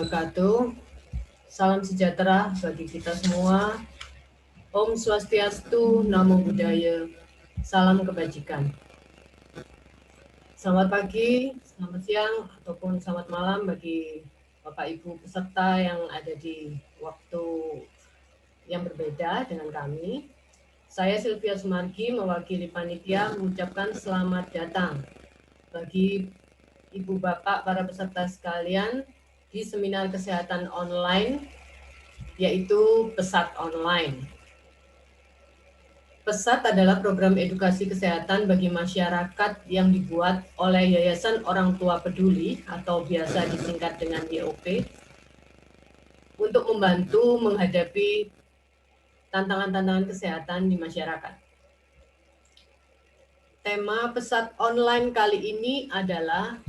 wabarakatuh. Salam sejahtera bagi kita semua. Om Swastiastu, Namo Buddhaya, salam kebajikan. Selamat pagi, selamat siang, ataupun selamat malam bagi Bapak Ibu peserta yang ada di waktu yang berbeda dengan kami. Saya Sylvia Sumargi mewakili panitia mengucapkan selamat datang bagi Ibu Bapak para peserta sekalian di seminar kesehatan online, yaitu PESAT Online. PESAT adalah program edukasi kesehatan bagi masyarakat yang dibuat oleh Yayasan Orang Tua Peduli atau biasa disingkat dengan YOP untuk membantu menghadapi tantangan-tantangan kesehatan di masyarakat. Tema PESAT Online kali ini adalah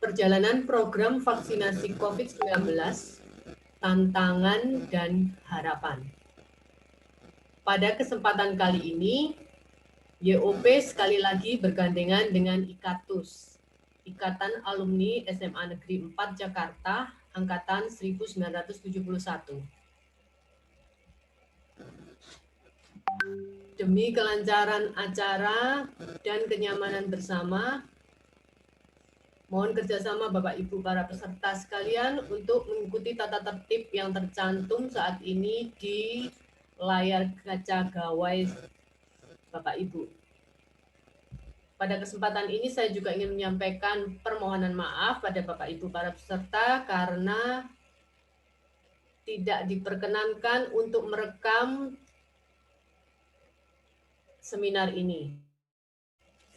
perjalanan program vaksinasi COVID-19, tantangan dan harapan. Pada kesempatan kali ini, YOP sekali lagi bergandengan dengan IKATUS, Ikatan Alumni SMA Negeri 4 Jakarta, Angkatan 1971. Demi kelancaran acara dan kenyamanan bersama, mohon kerjasama Bapak Ibu para peserta sekalian untuk mengikuti tata tertib yang tercantum saat ini di layar kaca gawai Bapak Ibu. Pada kesempatan ini saya juga ingin menyampaikan permohonan maaf pada Bapak Ibu para peserta karena tidak diperkenankan untuk merekam seminar ini.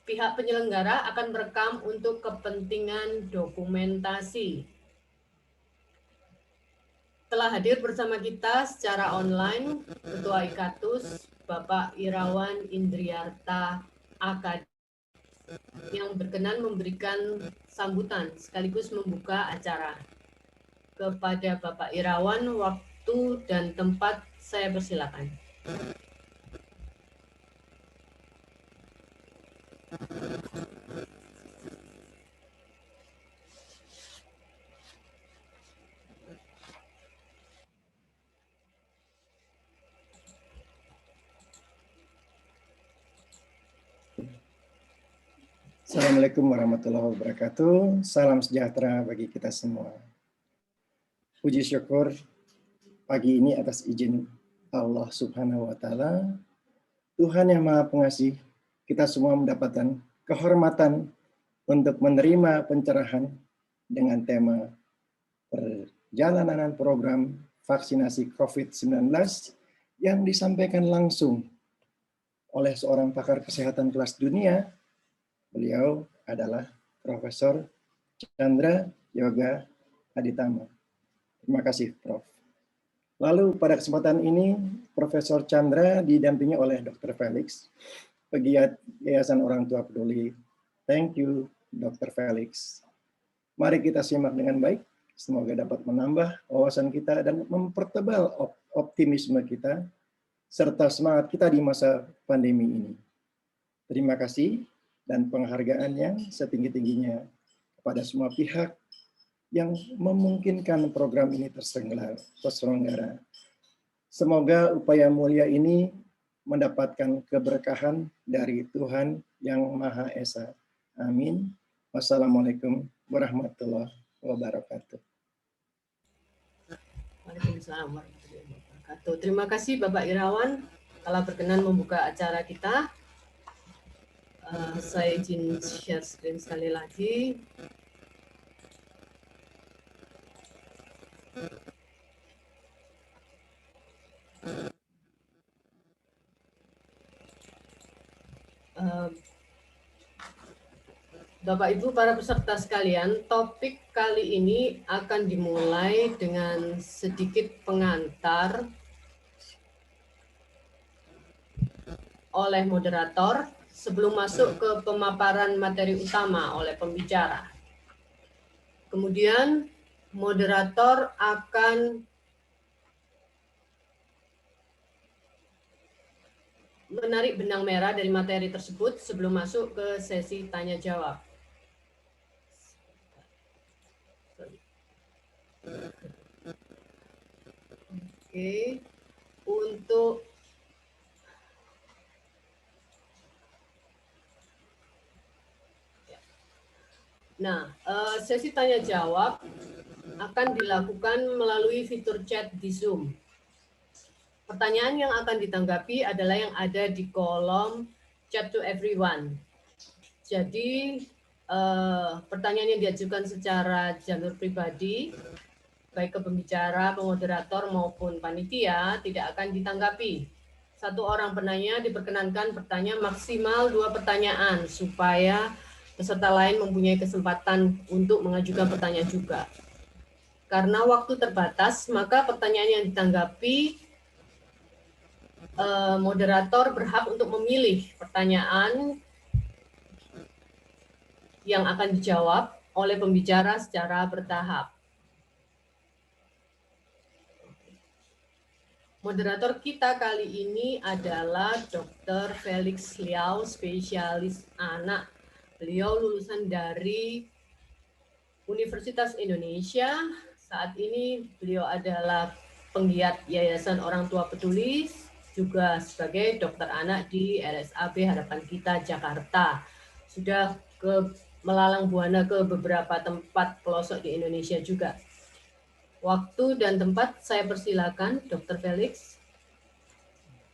Pihak penyelenggara akan merekam untuk kepentingan dokumentasi. Telah hadir bersama kita secara online Ketua IKATUS Bapak Irawan Indriarta AKD yang berkenan memberikan sambutan sekaligus membuka acara. Kepada Bapak Irawan, waktu dan tempat saya persilakan. Assalamualaikum warahmatullahi wabarakatuh. Salam sejahtera bagi kita semua. Puji syukur pagi ini atas izin Allah Subhanahu wa Ta'ala, Tuhan yang Maha Pengasih, kita semua mendapatkan kehormatan untuk menerima pencerahan dengan tema perjalanan program vaksinasi COVID-19 yang disampaikan langsung oleh seorang pakar kesehatan kelas dunia. Beliau adalah Profesor Chandra Yoga Aditama. Terima kasih, Prof. Lalu pada kesempatan ini, Profesor Chandra didampingi oleh Dr. Felix, pegiat Yayasan Orang Tua Peduli. Thank you, Dr. Felix. Mari kita simak dengan baik. Semoga dapat menambah wawasan kita dan mempertebal optimisme kita, serta semangat kita di masa pandemi ini. Terima kasih dan penghargaan yang setinggi-tingginya kepada semua pihak yang memungkinkan program ini terselenggara. Semoga upaya mulia ini mendapatkan keberkahan dari Tuhan yang Maha Esa. Amin. Wassalamualaikum warahmatullahi wabarakatuh. Waalaikumsalam warahmatullahi wabarakatuh. Terima kasih Bapak Irawan telah berkenan membuka acara kita. Saya izin share screen sekali lagi. Bapak Ibu para peserta sekalian, topik kali ini akan dimulai dengan sedikit pengantar oleh moderator sebelum masuk ke pemaparan materi utama oleh pembicara. Kemudian moderator akan menarik benang merah dari materi tersebut sebelum masuk ke sesi tanya jawab. Oke, untuk sesi tanya jawab akan dilakukan melalui fitur chat di Zoom. Pertanyaan yang akan ditanggapi adalah yang ada di kolom chat to everyone. Jadi pertanyaan yang diajukan secara jalur pribadi, baik ke pembicara, pemoderator maupun panitia, tidak akan ditanggapi. Satu orang penanya diperkenankan bertanya maksimal 2 pertanyaan supaya peserta lain mempunyai kesempatan untuk mengajukan pertanyaan juga. Karena waktu terbatas, maka pertanyaan yang ditanggapi moderator berhak untuk memilih pertanyaan yang akan dijawab oleh pembicara secara bertahap. Moderator kita kali ini adalah Dr. Felix Liao, spesialis anak. Beliau lulusan dari Universitas Indonesia. Saat ini beliau adalah penggiat Yayasan Orang Tua Peduli, juga sebagai dokter anak di RSAB Harapan Kita Jakarta. Sudah melalang buana ke beberapa tempat pelosok di Indonesia juga. Waktu dan tempat saya persilakan, Dr. Felix.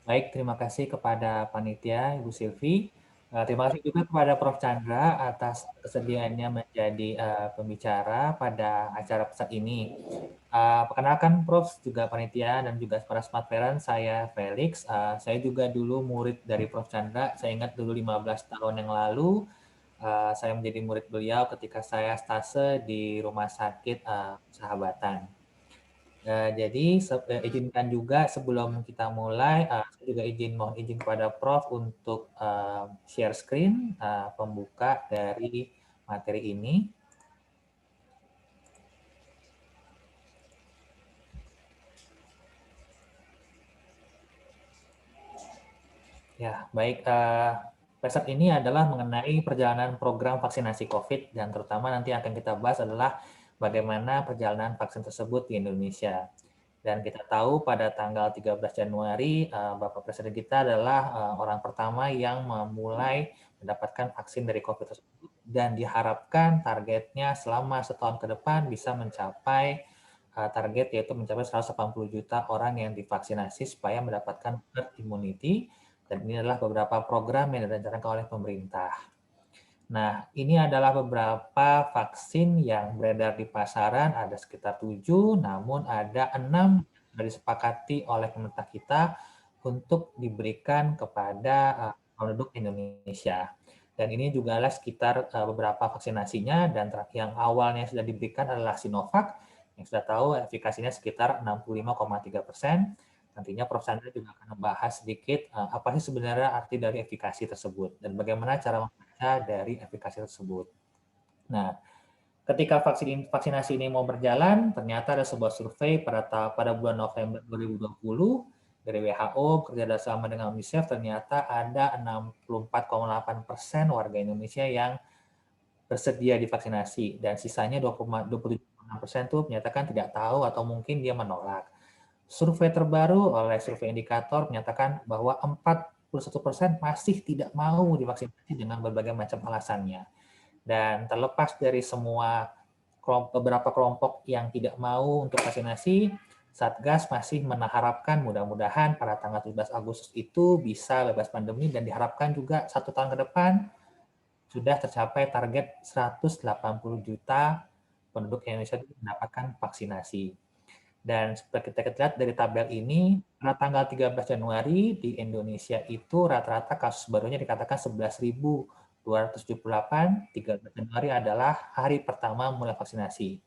Baik, terima kasih kepada panitia Ibu Silvi. Terima kasih juga kepada Prof. Chandra atas kesediaannya menjadi pembicara pada acara pesan ini. Perkenalkan Prof. juga panitia dan juga para smart parent, saya Felix. Saya juga dulu murid dari Prof. Chandra. Saya ingat dulu 15 tahun yang lalu, saya menjadi murid beliau ketika saya stase di Rumah Sakit Sahabatan. Jadi izinkan juga sebelum kita mulai, saya juga mohon izin kepada Prof untuk share screen pembuka dari materi ini. Ya, baik. Pesan ini adalah mengenai perjalanan program vaksinasi COVID, dan terutama nanti akan kita bahas adalah bagaimana perjalanan vaksin tersebut di Indonesia. Dan kita tahu pada tanggal 13 Januari, Bapak Presiden kita adalah orang pertama yang memulai mendapatkan vaksin dari COVID tersebut, dan diharapkan targetnya selama setahun ke depan bisa mencapai target, yaitu mencapai 180 juta orang yang divaksinasi supaya mendapatkan herd immunity, dan ini adalah beberapa program yang direncanakan oleh pemerintah. Nah, ini adalah beberapa vaksin yang beredar di pasaran, ada sekitar 7, namun ada 6 yang sudah disepakati oleh pemerintah kita untuk diberikan kepada penduduk Indonesia. Dan ini juga adalah sekitar beberapa vaksinasinya, dan yang awalnya sudah diberikan adalah Sinovac, yang sudah tahu efikasinya sekitar 65,3%. Nantinya Prof. Chandra juga akan membahas sedikit apa sih sebenarnya arti dari efikasi tersebut dan bagaimana cara membaca dari efikasi tersebut. Nah, ketika vaksinasi ini mau berjalan, ternyata ada sebuah survei pada bulan November 2020 dari WHO bekerjasama dengan UNICEF, ternyata ada 64,8% warga Indonesia yang bersedia divaksinasi, dan sisanya 27,6% itu menyatakan tidak tahu atau mungkin dia menolak. Survei terbaru oleh Survei Indikator menyatakan bahwa 41% masih tidak mau divaksinasi dengan berbagai macam alasannya. Dan terlepas dari semua beberapa kelompok yang tidak mau untuk vaksinasi, Satgas masih mengharapkan mudah-mudahan pada tanggal 17 Agustus itu bisa bebas pandemi, dan diharapkan juga 1 tahun ke depan sudah tercapai target 180 juta penduduk Indonesia mendapatkan vaksinasi. Dan seperti kita lihat dari tabel ini, pada tanggal 13 Januari di Indonesia itu rata-rata kasus barunya dikatakan 11.278, 13 Januari adalah hari pertama mulai vaksinasi.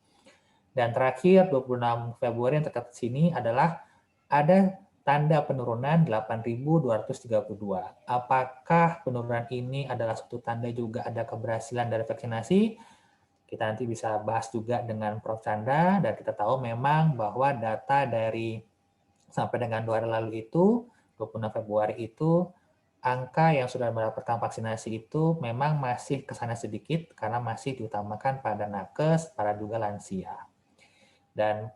Dan terakhir 26 Februari yang tercatat sini adalah ada tanda penurunan 8.232. Apakah penurunan ini adalah suatu tanda juga ada keberhasilan dari vaksinasi? Kita nanti bisa bahas juga dengan Prof. Chandra, dan kita tahu memang bahwa data dari sampai dengan 2 hari lalu itu, 26 Februari itu, angka yang sudah mendapatkan vaksinasi itu memang masih kesana sedikit karena masih diutamakan pada nakes, pada juga lansia. Dan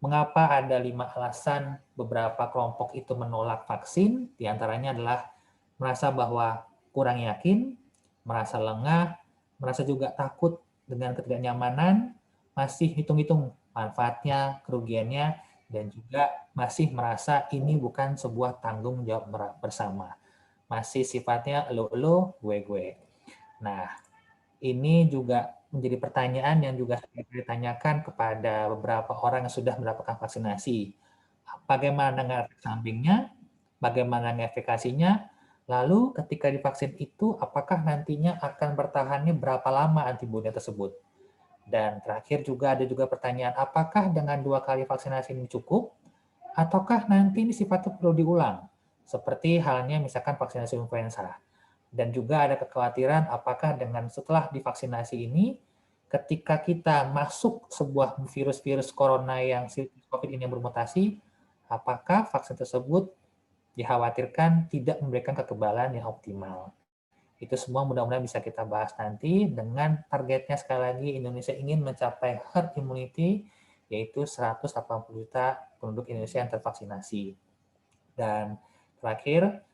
mengapa ada 5 alasan beberapa kelompok itu menolak vaksin? Di antaranya adalah merasa bahwa kurang yakin, merasa lengah, merasa juga takut dengan ketidaknyamanan, masih hitung-hitung manfaatnya, kerugiannya, dan juga masih merasa ini bukan sebuah tanggung jawab bersama. Masih sifatnya elo-elo, gue-gue. Nah, ini juga menjadi pertanyaan yang juga ditanyakan kepada beberapa orang yang sudah mendapatkan vaksinasi. Bagaimana dengan efek sampingnya? Bagaimana dengan efikasinya? Lalu ketika divaksin itu, apakah nantinya akan bertahannya berapa lama antibodi tersebut? Dan terakhir juga ada juga pertanyaan, apakah dengan 2 kali vaksinasi ini cukup? Ataukah nanti ini sifatnya perlu diulang? Seperti halnya misalkan vaksinasi influenza. Dan juga ada kekhawatiran apakah dengan setelah divaksinasi ini, ketika kita masuk sebuah virus-virus corona yang COVID ini yang bermutasi, apakah vaksin tersebut dikhawatirkan tidak memberikan kekebalan yang optimal. Itu semua mudah-mudahan bisa kita bahas nanti dengan targetnya sekali lagi Indonesia ingin mencapai herd immunity, yaitu 180 juta penduduk Indonesia yang tervaksinasi. Dan terakhir,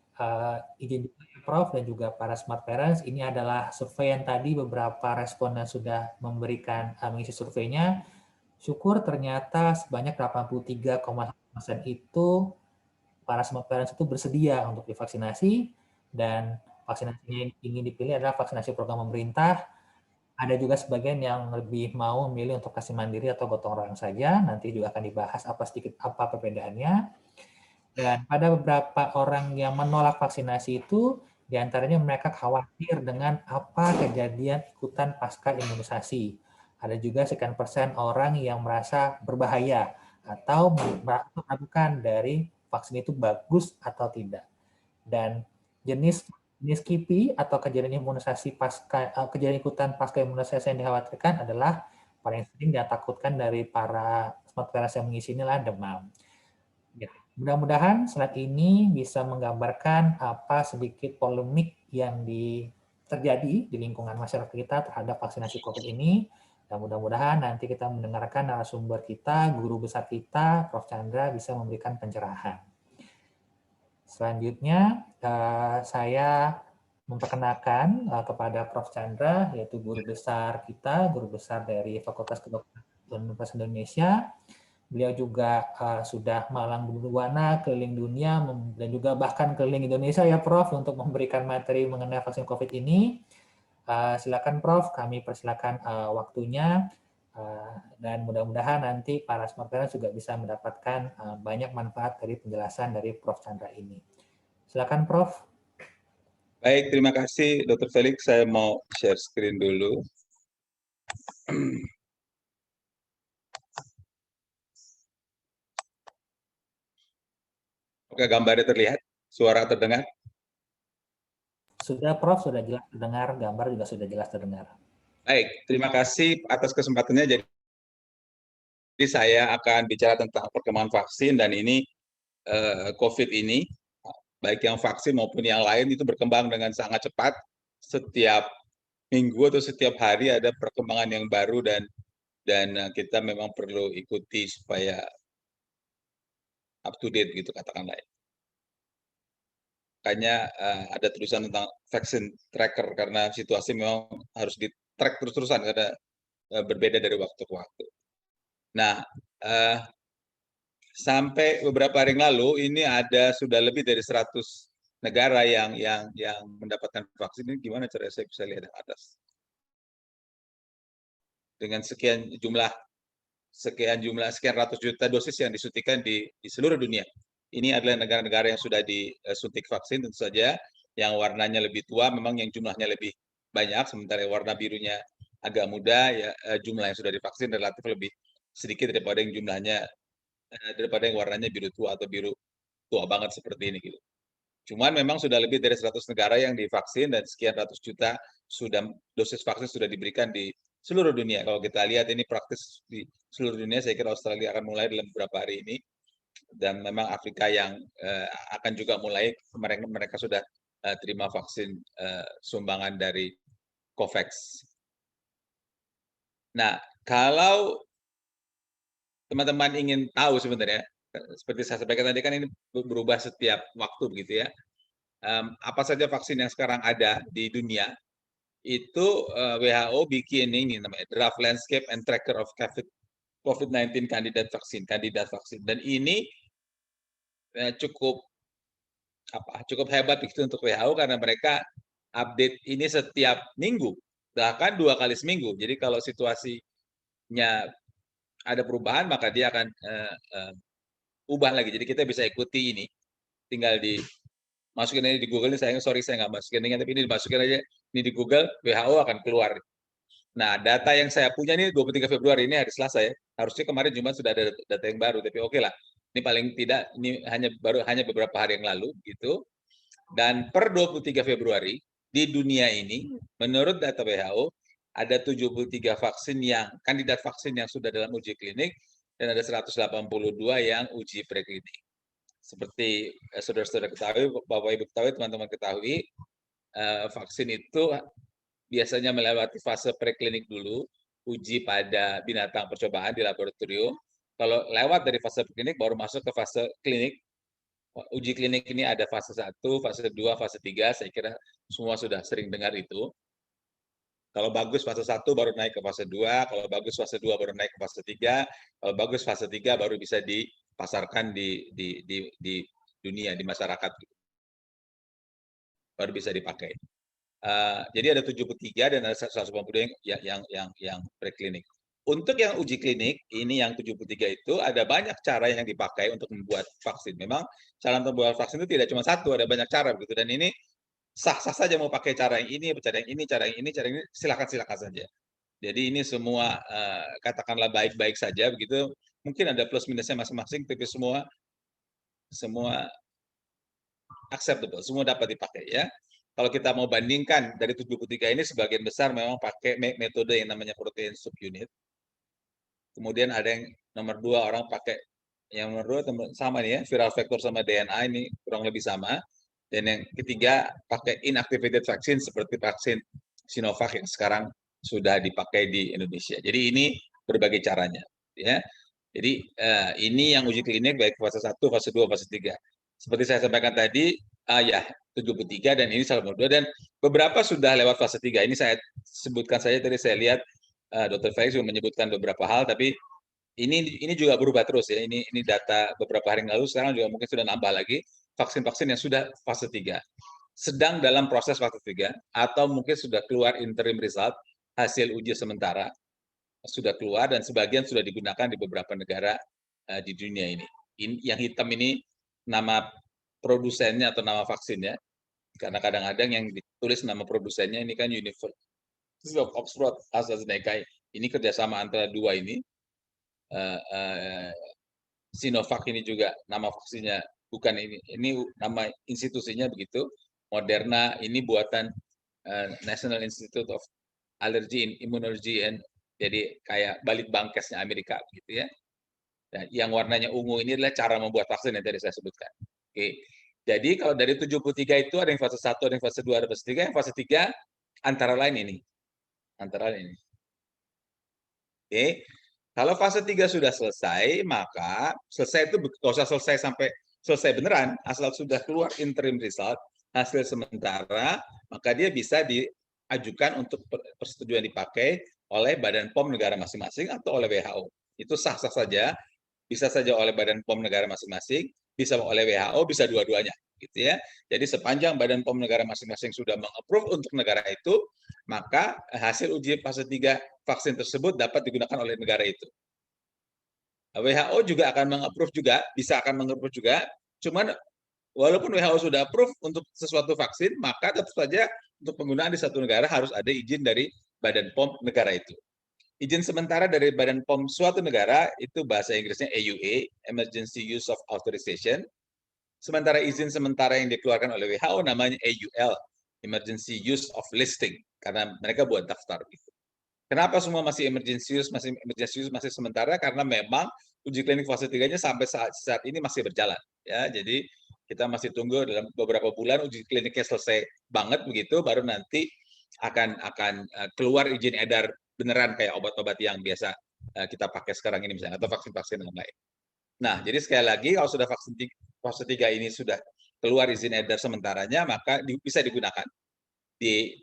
izin juga ya Prof dan juga para smart parents, ini adalah survei yang tadi beberapa responden sudah memberikan mengisi surveinya. Syukur ternyata sebanyak 83,1% itu para smart parents itu bersedia untuk divaksinasi, dan vaksinasinya yang ingin dipilih adalah vaksinasi program pemerintah. Ada juga sebagian yang lebih mau memilih untuk kasih mandiri atau gotong royong saja. Nanti juga akan dibahas apa perbedaannya. Dan pada beberapa orang yang menolak vaksinasi itu, diantaranya mereka khawatir dengan apa kejadian ikutan pasca imunisasi. Ada juga sekian persen orang yang merasa berbahaya atau meragukan dari vaksin itu bagus atau tidak. Dan jenis KIPI atau kejadian imunisasi kejadian ikutan pasca imunisasi yang dikhawatirkan adalah paling sering ditakutkan dari para smart parents yang mengisi inilah demam. Ya, mudah-mudahan slide ini bisa menggambarkan apa sedikit polemik yang terjadi di lingkungan masyarakat kita terhadap vaksinasi COVID ini. Dan mudah-mudahan nanti kita mendengarkan narasumber kita, guru besar kita, Prof. Chandra bisa memberikan pencerahan. Selanjutnya, saya memperkenalkan kepada Prof. Chandra, yaitu guru besar kita, guru besar dari Fakultas Kedokteran Universitas Indonesia. Beliau juga sudah malang buana keliling dunia dan juga bahkan keliling Indonesia ya Prof untuk memberikan materi mengenai vaksin COVID ini. Silakan Prof, kami persilakan waktunya dan mudah-mudahan nanti para smart parents juga bisa mendapatkan banyak manfaat dari penjelasan dari Prof Chandra ini. Silakan Prof. Baik, terima kasih Dr. Felix. Saya mau share screen dulu. Oke, gambarnya terlihat, suara terdengar? Sudah Prof, sudah jelas terdengar, gambar juga sudah jelas terdengar. Baik, terima kasih atas kesempatannya. Jadi saya akan bicara tentang perkembangan vaksin dan ini COVID ini, baik yang vaksin maupun yang lain itu berkembang dengan sangat cepat. Setiap minggu atau setiap hari ada perkembangan yang baru dan kita memang perlu ikuti supaya up to date gitu katakanlah. Makanya ada tulisan tentang vaksin tracker karena situasi memang harus di-track terus-terusan karena berbeda dari waktu ke waktu. Nah, sampai beberapa hari yang lalu ini ada sudah lebih dari 100 negara yang mendapatkan vaksin. Ini gimana cara saya bisa lihat di atas? Dengan sekian ratus juta dosis yang disuntikan di seluruh dunia. Ini adalah negara-negara yang sudah disuntik vaksin, tentu saja yang warnanya lebih tua memang yang jumlahnya lebih banyak, sementara warna birunya agak muda, ya jumlah yang sudah divaksin relatif lebih sedikit daripada yang warnanya biru tua atau biru tua banget seperti ini gitu. Cuman memang sudah lebih dari 100 negara yang divaksin dan sekian ratus juta dosis vaksin sudah diberikan di seluruh dunia. Kalau kita lihat ini praktis di seluruh dunia, saya kira Australia akan mulai dalam beberapa hari ini. Dan memang Afrika yang akan juga mulai, mereka sudah terima vaksin sumbangan dari COVAX. Nah, kalau teman-teman ingin tahu sebenarnya, seperti saya sampaikan tadi kan ini berubah setiap waktu begitu ya. Apa saja vaksin yang sekarang ada di dunia, itu WHO bikin ini namanya Draft Landscape and Tracker of COVID-19 kandidat vaksin. Dan ini cukup hebat begitu untuk WHO karena mereka update ini setiap minggu, bahkan 2 kali seminggu. Jadi kalau situasinya ada perubahan, maka dia akan ubah lagi. Jadi kita bisa ikuti ini. Tinggal masukin aja di Google. Saya nggak masukin ini, tapi ini dimasukin aja. Ini di Google, WHO akan keluar. Nah, data yang saya punya ini 23 Februari, ini hari Selasa ya. Harusnya kemarin Jumat sudah ada data yang baru, tapi oke lah. Ini paling tidak, ini hanya beberapa hari yang lalu, gitu. Dan per 23 Februari, di dunia ini, menurut data WHO, ada 73 kandidat vaksin yang sudah dalam uji klinik, dan ada 182 yang uji preklinik. Seperti saudara-saudara ketahui, Bapak Ibu ketahui, teman-teman ketahui, vaksin itu biasanya melewati fase preklinik dulu, uji pada binatang percobaan di laboratorium. Kalau lewat dari fase preklinik, baru masuk ke fase klinik. Uji klinik ini ada fase 1, fase 2, fase 3, saya kira semua sudah sering dengar itu. Kalau bagus fase 1 baru naik ke fase 2, kalau bagus fase 2 baru naik ke fase 3, kalau bagus fase 3 baru bisa dipasarkan di dunia, di masyarakat. Baru bisa dipakai. Jadi ada 73 dan ada 182 yang preklinik. Untuk yang uji klinik, ini yang 73 itu ada banyak cara yang dipakai untuk membuat vaksin. Memang cara untuk membuat vaksin itu tidak cuma satu, ada banyak cara begitu. Dan ini sah-sah saja mau pakai cara yang ini, cara yang ini, silakan saja. Jadi ini semua katakanlah baik-baik saja begitu. Mungkin ada plus minusnya masing-masing, tapi semua acceptable, semua dapat dipakai ya. Kalau kita mau bandingkan dari 73 ini sebagian besar memang pakai metode yang namanya protein subunit. Kemudian ada yang nomor 2 orang pakai yang nomor 2 sama nih ya, viral vector sama DNA ini kurang lebih sama. Dan yang ketiga pakai inactivated vaksin seperti vaksin Sinovac yang sekarang sudah dipakai di Indonesia. Jadi ini berbagai caranya ya. Jadi ini yang uji klinik baik fase 1, fase 2, fase 3. Seperti saya sampaikan tadi, ya 73 dan ini salah nomor 2 dan beberapa sudah lewat fase 3. Ini saya sebutkan saja tadi saya lihat Dr. Felix juga menyebutkan beberapa hal, tapi ini juga berubah terus ya. Ini data beberapa hari yang lalu, sekarang juga mungkin sudah nambah lagi vaksin-vaksin yang sudah fase 3. Sedang dalam proses fase 3 atau mungkin sudah keluar interim result hasil uji sementara sudah keluar dan sebagian sudah digunakan di beberapa negara di dunia ini. Yang hitam ini nama produsennya atau nama vaksinnya, karena kadang-kadang yang ditulis nama produsennya ini kan University of Oxford AstraZeneca. Ini kerjasama antara dua ini. Sinovac ini juga nama vaksinnya bukan ini nama institusinya begitu. Moderna ini buatan National Institute of Allergy and Immunology and jadi kayak Balitbangkesnya Amerika gitu ya. Dan yang warnanya ungu ini adalah cara membuat vaksin yang tadi saya sebutkan. Oke. Jadi kalau dari 73 itu ada yang fase 1, ada yang fase 2, ada fase 3. Yang fase 3 antara lain ini. Oke. Kalau fase 3 sudah selesai, maka selesai itu nggak usah selesai sampai selesai beneran, asal sudah keluar interim result, hasil sementara, maka dia bisa diajukan untuk persetujuan dipakai oleh Badan POM negara masing-masing atau oleh WHO. Itu sah-sah saja, bisa saja oleh Badan POM negara masing-masing, bisa oleh WHO, bisa dua-duanya, gitu ya. Jadi sepanjang Badan POM negara masing-masing sudah meng-approve untuk negara itu, maka hasil uji fase 3 vaksin tersebut dapat digunakan oleh negara itu. WHO juga akan meng-approve juga, akan meng-approve juga, cuman walaupun WHO sudah approve untuk sesuatu vaksin, maka tetap saja untuk penggunaan di satu negara harus ada izin dari Badan POM negara itu. Izin sementara dari Badan POM suatu negara itu bahasa Inggrisnya EUA, Emergency Use of Authorization. Sementara izin sementara yang dikeluarkan oleh WHO namanya EUL, Emergency Use of Listing, karena mereka buat daftar. Kenapa semua masih emergency use, masih sementara? Karena memang uji klinik fase 3-nya sampai saat ini masih berjalan. Ya, jadi kita masih tunggu dalam beberapa bulan uji kliniknya selesai banget begitu, baru nanti akan keluar izin edar beneran kayak obat-obat yang biasa kita pakai sekarang ini misalnya, atau vaksin-vaksin yang lain. Nah, jadi sekali lagi kalau sudah vaksin fase 3 ini sudah keluar izin edar sementaranya, maka bisa digunakan di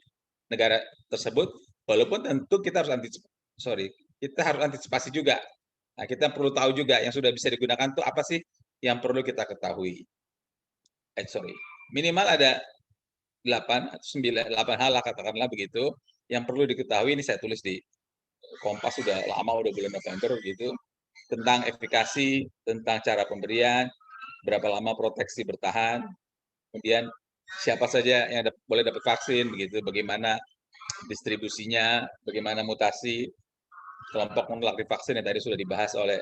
negara tersebut, walaupun tentu kita harus antisipasi juga. Nah, kita perlu tahu juga yang sudah bisa digunakan itu apa sih yang perlu kita ketahui. Minimal ada 8 hal lah, katakanlah begitu, yang perlu diketahui. Ini saya tulis di Kompas sudah lama, udah bulan November gitu, tentang efikasi, tentang cara pemberian, berapa lama proteksi bertahan, kemudian siapa saja yang boleh dapat vaksin, begitu, bagaimana distribusinya, bagaimana mutasi, kelompok menolak divaksin yang tadi sudah dibahas oleh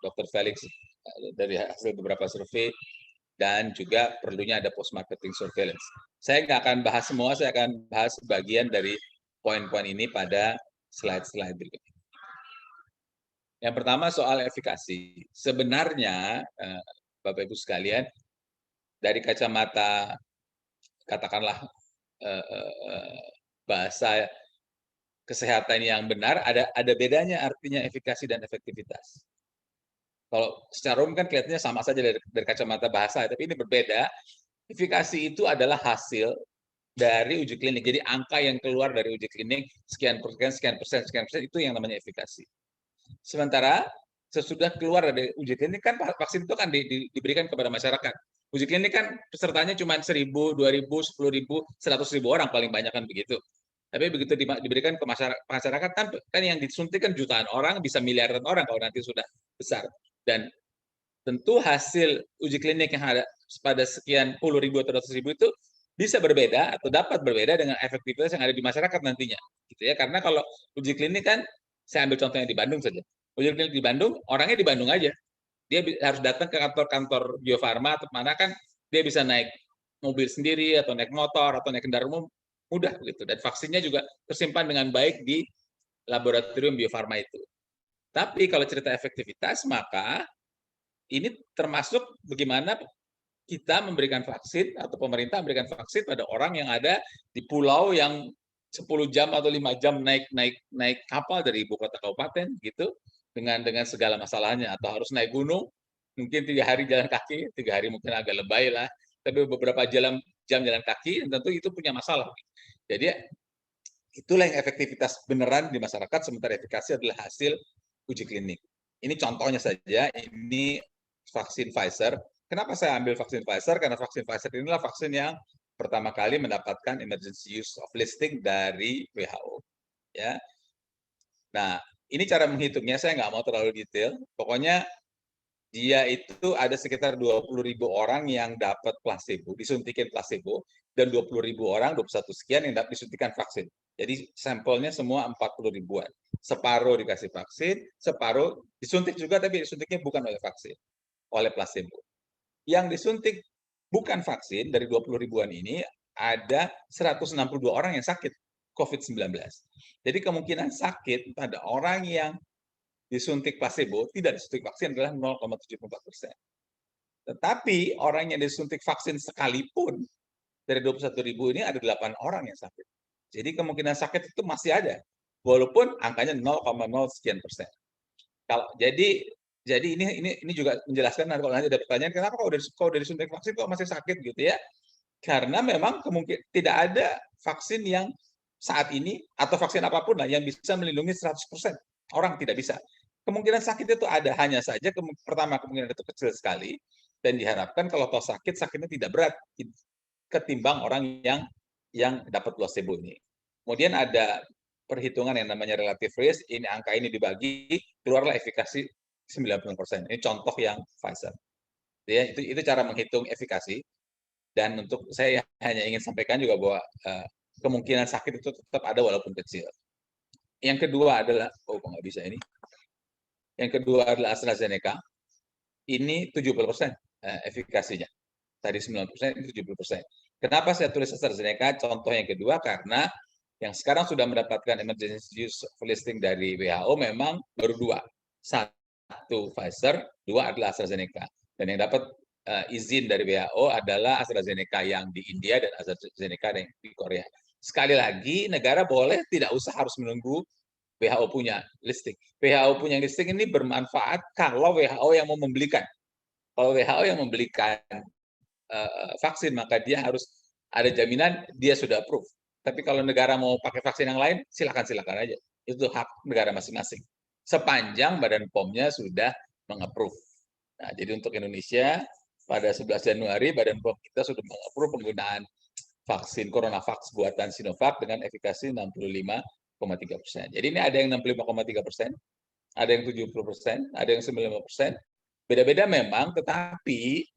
Dr. Felix dari hasil beberapa survei, dan juga perlunya ada post-marketing surveillance. Saya nggak akan bahas semua, saya akan bahas bagian dari poin-poin ini pada slide-slide berikutnya. Yang pertama soal efikasi. Sebenarnya, Bapak Ibu sekalian, dari kacamata katakanlah bahasa kesehatan yang benar, ada bedanya artinya efikasi dan efektivitas. Kalau secara umum kan kelihatannya sama saja dari kacamata bahasa, tapi ini berbeda. Efikasi itu adalah hasil dari uji klinik. Jadi angka yang keluar dari uji klinik sekian persen itu yang namanya efikasi. Sementara sesudah keluar dari uji klinik kan vaksin itu kan diberikan kepada masyarakat. Uji klinik kan pesertanya cuma 1.000, 2.000, 10.000, 100.000 orang paling banyak kan begitu. Tapi begitu diberikan ke masyarakat kan yang disuntikan jutaan orang, bisa miliaran orang kalau nanti sudah besar. Dan tentu hasil uji klinik yang ada pada sekian puluh ribu atau ratus ribu itu bisa berbeda atau dapat berbeda dengan efektivitas yang ada di masyarakat nantinya, gitu ya. Karena kalau uji klinik kan, saya ambil contohnya di Bandung saja. Uji klinik di Bandung, orangnya di Bandung aja. Dia harus datang ke kantor-kantor Bio Farma atau mana kan, dia bisa naik mobil sendiri atau naik motor atau naik kendaraan umum, mudah gitu. Dan vaksinnya juga tersimpan dengan baik di laboratorium Bio Farma itu. Tapi kalau cerita efektivitas, maka ini termasuk bagaimana kita memberikan vaksin atau pemerintah memberikan vaksin pada orang yang ada di pulau yang 10 jam atau 5 jam naik kapal dari ibu kota kabupaten gitu, dengan segala masalahnya, atau harus naik gunung mungkin 3 hari jalan kaki, 3 hari mungkin agak lebay lah, tapi beberapa jam jalan kaki tentu itu punya masalah. Jadi itulah yang efektivitas beneran di masyarakat, sementara efikasi adalah hasil uji klinik. Ini contohnya saja, ini vaksin Pfizer. Kenapa saya ambil vaksin Pfizer? Karena vaksin Pfizer inilah vaksin yang pertama kali mendapatkan emergency use of listing dari WHO. Ya. Nah, ini cara menghitungnya, saya nggak mau terlalu detail. Pokoknya dia itu ada sekitar 20.000 orang yang dapat placebo, disuntikin placebo, dan 20.000 orang, 21 sekian yang dapat disuntikan vaksin. Jadi sampelnya semua 40 ribuan. Separuh dikasih vaksin, separuh disuntik juga, tapi disuntiknya bukan oleh vaksin, oleh placebo. Yang disuntik bukan vaksin dari 20 ribuan ini ada 162 orang yang sakit COVID-19. Jadi kemungkinan sakit pada orang yang disuntik placebo, tidak disuntik vaksin adalah 0,74%. Tetapi orang yang disuntik vaksin sekalipun dari 21 ribu ini ada 8 orang yang sakit. Jadi kemungkinan sakit itu masih ada, walaupun angkanya 0,0 sekian persen. Jadi ini juga menjelaskan kalau nanti ada pertanyaan, kenapa kok udah disuntik vaksin kok masih sakit gitu ya? Karena memang kemungkinan tidak ada vaksin yang saat ini atau vaksin apapun lah yang bisa melindungi 100%. Orang tidak bisa. Kemungkinan sakit itu ada, hanya saja pertama kemungkinan itu kecil sekali, dan diharapkan kalau toh sakitnya tidak berat ketimbang orang yang dapat placebo ini. Kemudian ada perhitungan yang namanya relative risk, ini angka ini dibagi, keluarlah efikasi 90%. Ini contoh yang Pfizer. Ya, itu cara menghitung efikasi. Dan untuk saya hanya ingin sampaikan juga bahwa kemungkinan sakit itu tetap ada walaupun kecil. Yang kedua adalah, kok nggak bisa ini. Yang kedua adalah AstraZeneca. Ini 70% efikasinya. Tadi 90%, ini 70%. Kenapa saya tulis AstraZeneca? Contoh yang kedua, karena yang sekarang sudah mendapatkan emergency use of listing dari WHO memang baru 2. 1 Pfizer, 2 adalah AstraZeneca. Dan yang dapat izin dari WHO adalah AstraZeneca yang di India dan AstraZeneca yang di Korea. Sekali lagi, negara boleh tidak usah harus menunggu WHO punya listing. WHO punya listing ini bermanfaat kalau WHO yang mau membelikan. Kalau WHO yang membelikan vaksin, maka dia harus ada jaminan dia sudah approve. Tapi kalau negara mau pakai vaksin yang lain, silakan aja. Itu hak negara masing-masing. Sepanjang Badan POM-nya sudah mengapprove. Nah, jadi untuk Indonesia pada 11 Januari Badan POM kita sudah mengapprove penggunaan vaksin CoronaVax buatan Sinovac dengan efikasi 65,3%. Jadi ini ada yang 65,3%, ada yang 70%, ada yang 95%. Beda-beda memang, tetapi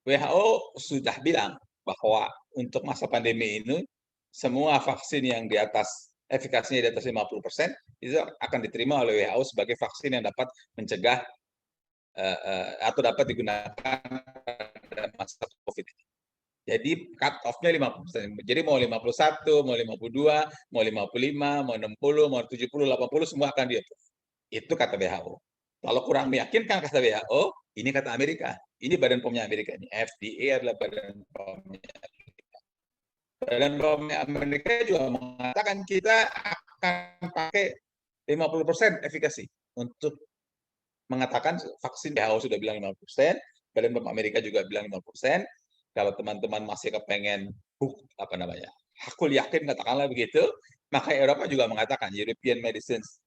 WHO sudah bilang bahwa untuk masa pandemi ini, semua vaksin yang di atas efikasinya di atas 50% itu akan diterima oleh WHO sebagai vaksin yang dapat mencegah atau dapat digunakan pada masa COVID. Jadi cut off-nya 50%. Jadi mau 51, mau 52, mau 55, mau 60, mau 70, 80 semua akan di-approve. Itu kata WHO. Kalau kurang meyakinkan kata WHO, ini kata Amerika. Ini Badan POM-nya Amerika ini. FDA adalah Badan POM-nya Amerika. Badan POM-nya Amerika juga mengatakan kita akan pakai 50% efikasi untuk mengatakan vaksin. WHO sudah bilang 50%, Badan POM Amerika juga bilang 50%. Kalau teman-teman masih kepengen hakul yakin katakanlah begitu, maka Eropa juga mengatakan, European Medicines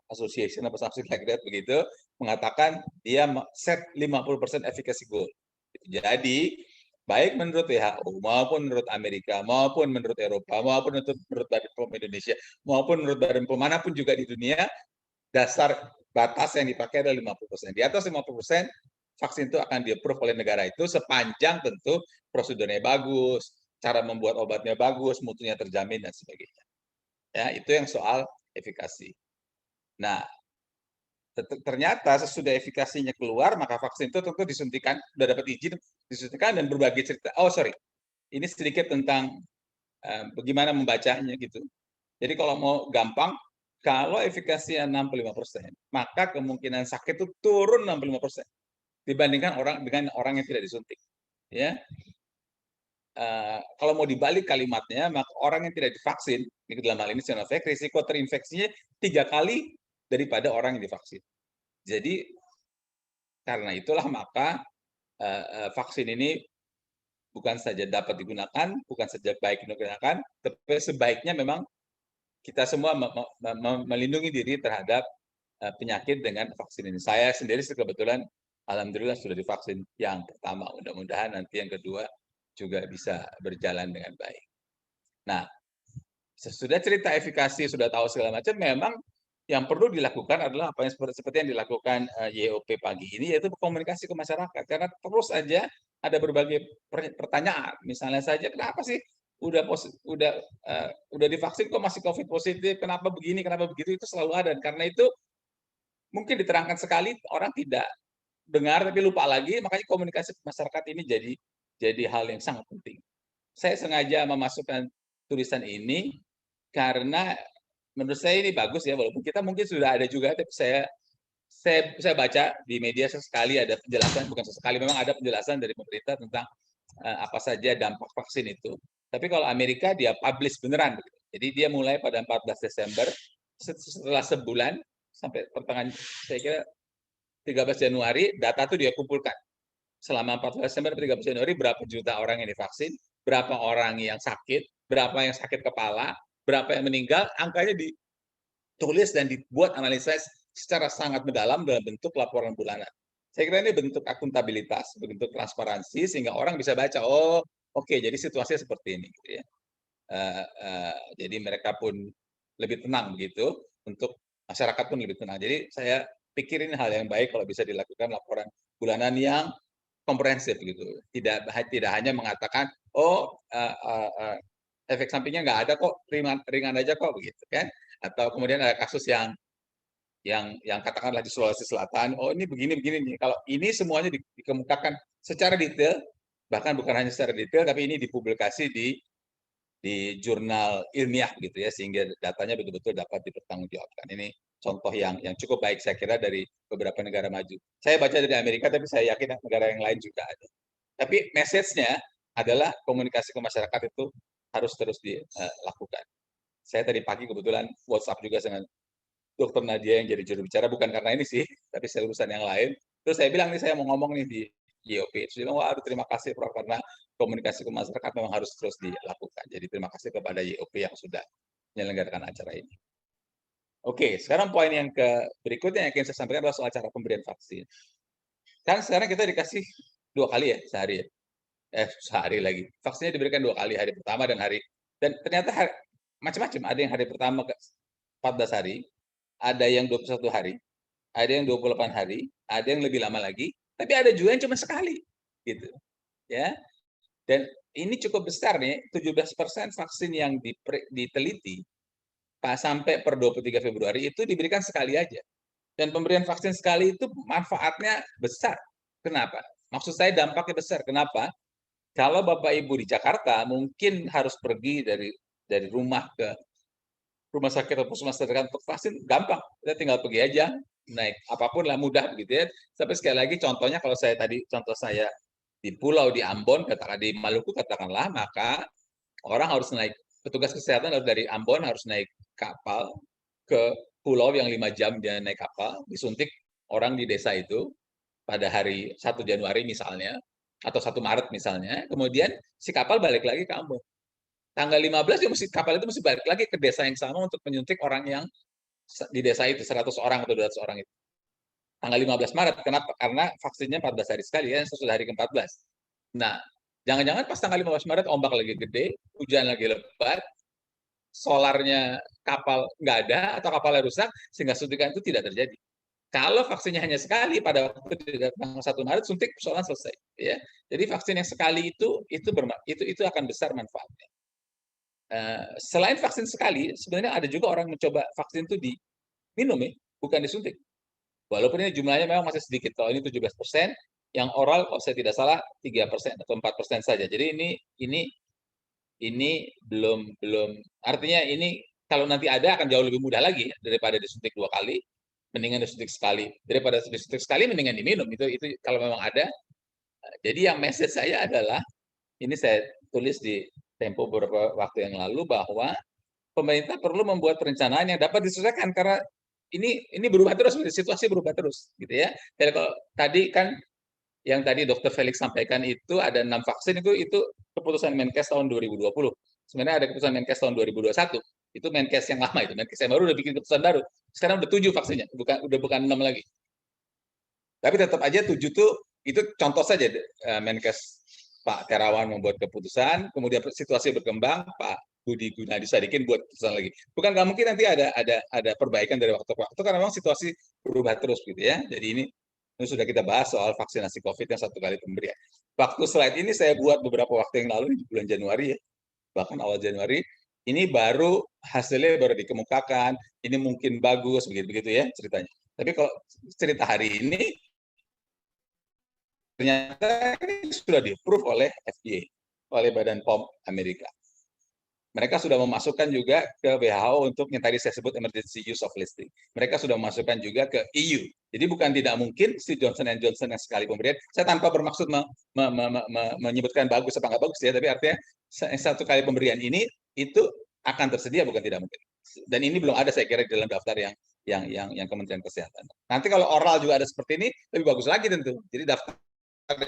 Association apa something like that begitu, mengatakan dia set 50% efficacy goal. Jadi baik menurut WHO maupun menurut Amerika maupun menurut Eropa maupun menurut Badan POM Indonesia maupun menurut Badan POM manapun juga di dunia, dasar batas yang dipakai adalah 50%. Di atas 50%, vaksin itu akan di-approve oleh negara itu sepanjang tentu prosedurnya bagus, cara membuat obatnya bagus, mutunya terjamin dan sebagainya. Ya, itu yang soal efikasi. Nah, ternyata sesudah efikasinya keluar, maka vaksin itu tentu disuntikan, sudah dapat izin, disuntikan dan berbagi cerita. Ini sedikit tentang bagaimana membacanya gitu. Jadi kalau mau gampang, kalau efikasinya 65%, maka kemungkinan sakit itu turun 65% dibandingkan dengan orang yang tidak disuntik. Ya, kalau mau dibalik kalimatnya, maka orang yang tidak divaksin, dalam hal ini Sinovac, risiko terinfeksinya 3 kali daripada orang yang divaksin. Jadi karena itulah maka vaksin ini bukan saja dapat digunakan, bukan saja baik digunakan, tapi sebaiknya memang kita semua melindungi diri terhadap penyakit dengan vaksin ini. Saya sendiri kebetulan alhamdulillah sudah divaksin yang pertama, mudah-mudahan nanti yang kedua juga bisa berjalan dengan baik. Nah, sesudah cerita efikasi, sudah tahu segala macam, memang yang perlu dilakukan adalah apa yang seperti yang dilakukan YOP pagi ini, yaitu komunikasi ke masyarakat. Karena terus saja ada berbagai pertanyaan. Misalnya saja, kenapa sih udah divaksin kok masih COVID positif? Kenapa begini? Kenapa begitu? Itu selalu ada. Karena itu mungkin diterangkan sekali orang tidak dengar tapi lupa lagi. Makanya komunikasi ke masyarakat ini jadi hal yang sangat penting. Saya sengaja memasukkan tulisan ini karena menurut saya ini bagus ya, walaupun kita mungkin sudah ada juga, tapi saya baca di media sesekali ada penjelasan, bukan sesekali, memang ada penjelasan dari pemerintah tentang apa saja dampak vaksin itu. Tapi kalau Amerika dia publish beneran, jadi dia mulai pada 14 Desember, setelah sebulan sampai pertengahan, saya kira 13 Januari, data itu dia kumpulkan. Selama 14 Desember 13 Januari, berapa juta orang yang divaksin, berapa orang yang sakit, berapa yang sakit kepala, berapa yang meninggal, angkanya ditulis dan dibuat analisis secara sangat mendalam dalam bentuk laporan bulanan. Saya kira ini bentuk akuntabilitas, bentuk transparansi, sehingga orang bisa baca, oke, jadi situasinya seperti ini. Gitu ya. Jadi mereka pun lebih tenang begitu, untuk masyarakat pun lebih tenang. Jadi saya pikir ini hal yang baik kalau bisa dilakukan laporan bulanan yang komprehensif gitu. Tidak hanya mengatakan, efek sampingnya nggak ada kok, ringan aja kok begitu kan? Atau kemudian ada kasus yang katakanlah di Sulawesi Selatan, ini begini nih. Kalau ini semuanya dikemukakan secara detail, bahkan bukan hanya secara detail, tapi ini dipublikasi di jurnal ilmiah gitu ya, sehingga datanya betul-betul dapat dipertanggungjawabkan. Ini contoh yang cukup baik saya kira dari beberapa negara maju. Saya baca dari Amerika, tapi saya yakin negara yang lain juga ada. Tapi message-nya adalah komunikasi ke masyarakat itu harus terus dilakukan. Saya tadi pagi kebetulan WhatsApp juga dengan Dr. Nadia yang jadi juru bicara, bukan karena ini sih, tapi saya urusan yang lain. Terus saya bilang nih, saya mau ngomong nih di GOP. Terus dia bilang, wah terima kasih Prof, karena komunikasi ke masyarakat memang harus terus dilakukan. Jadi terima kasih kepada GOP yang sudah menyelenggarakan acara ini. Oke, sekarang poin yang berikutnya yang ingin saya sampaikan adalah soal cara pemberian vaksin. Kan sekarang kita dikasih 2 kali ya sehari ya. Sehari lagi. Vaksinnya diberikan 2 kali, hari pertama dan ternyata macam-macam. Ada yang hari pertama 14 hari, ada yang 21 hari, ada yang 28 hari, ada yang lebih lama lagi, tapi ada juga yang cuma sekali, gitu. Ya. Dan ini cukup besar nih, 17% vaksin yang diteliti sampai per 23 Februari itu diberikan sekali aja. Dan pemberian vaksin sekali itu manfaatnya besar. Kenapa? Maksud saya dampaknya besar. Kenapa? Kalau Bapak Ibu di Jakarta mungkin harus pergi dari rumah ke rumah sakit atau puskesmas terdekat untuk vaksin, gampang. Kita tinggal pergi aja, naik apapun lah, mudah begitu ya. Tapi sekali lagi contohnya kalau saya tadi, contoh saya di pulau di Ambon, katakan di Maluku katakanlah, maka orang harus naik, petugas kesehatan dari Ambon harus naik kapal ke pulau yang 5 jam dia naik kapal, disuntik orang di desa itu pada hari 1 Januari misalnya, atau 1 Maret misalnya, kemudian si kapal balik lagi ke Ambon. Tanggal 15 kapal itu mesti balik lagi ke desa yang sama untuk menyuntik orang yang di desa itu, 100 orang atau 200 orang itu. Tanggal 15 Maret, kenapa? Karena vaksinnya 14 hari sekali, ya, sesudah hari ke-14. Nah, jangan-jangan pas tanggal 15 Maret ombak lagi gede, hujan lagi lebat, solarnya kapal nggak ada atau kapalnya rusak sehingga suntikan itu tidak terjadi. Kalau vaksinnya hanya sekali pada waktu tanggal 1 Maret suntik persoalan selesai, ya. Jadi vaksin yang sekali itu akan besar manfaatnya. Selain vaksin sekali, sebenarnya ada juga orang mencoba vaksin itu diminum ya, bukan disuntik. Walaupun ini jumlahnya memang masih sedikit. Kalau ini 17%, yang oral kalau saya tidak salah 3% atau 4% saja. Jadi ini belum artinya ini kalau nanti ada akan jauh lebih mudah lagi ya, daripada disuntik 2 kali, mendingan disuntik sekali. Daripada disuntik sekali mendingan diminum. Itu kalau memang ada. Jadi yang message saya adalah ini saya tulis di Tempo beberapa waktu yang lalu bahwa pemerintah perlu membuat perencanaan yang dapat disesuaikan karena ini berubah terus, situasi berubah terus gitu ya. Jadi kalau tadi kan yang tadi Dr. Felix sampaikan itu ada 6 vaksin itu keputusan Menkes tahun 2020. Sebenarnya ada keputusan Menkes tahun 2021. Itu Menkes yang lama itu. Menkes yang baru udah bikin keputusan baru. Sekarang udah 7 vaksinnya, bukan 6 lagi. Tapi tetap aja 7 itu contoh saja Menkes Pak Terawan membuat keputusan, kemudian situasi berkembang, Pak Budi Gunadi Sadikin buat keputusan lagi. Bukan nggak mungkin nanti ada perbaikan dari waktu ke waktu karena memang situasi berubah terus gitu ya. Jadi ini sudah kita bahas soal vaksinasi COVID yang 1 kali pemberian. Waktu slide ini saya buat beberapa waktu yang lalu di bulan Januari ya, bahkan awal Januari. Ini baru hasilnya baru dikemukakan. Ini mungkin bagus begitu ya ceritanya. Tapi kalau cerita hari ini ternyata ini sudah di-approve oleh FDA, oleh Badan POM Amerika. Mereka sudah memasukkan juga ke WHO untuk yang tadi saya sebut emergency use of listing. Mereka sudah memasukkan juga ke EU. Jadi bukan tidak mungkin si Johnson & Johnson yang sekali pemberian, saya tanpa bermaksud menyebutkan bagus apa nggak bagus ya, tapi artinya 1 kali pemberian ini itu akan tersedia, bukan tidak mungkin. Dan ini belum ada saya kira di dalam daftar yang Kementerian Kesehatan. Nanti kalau oral juga ada seperti ini, lebih bagus lagi tentu. Jadi daftar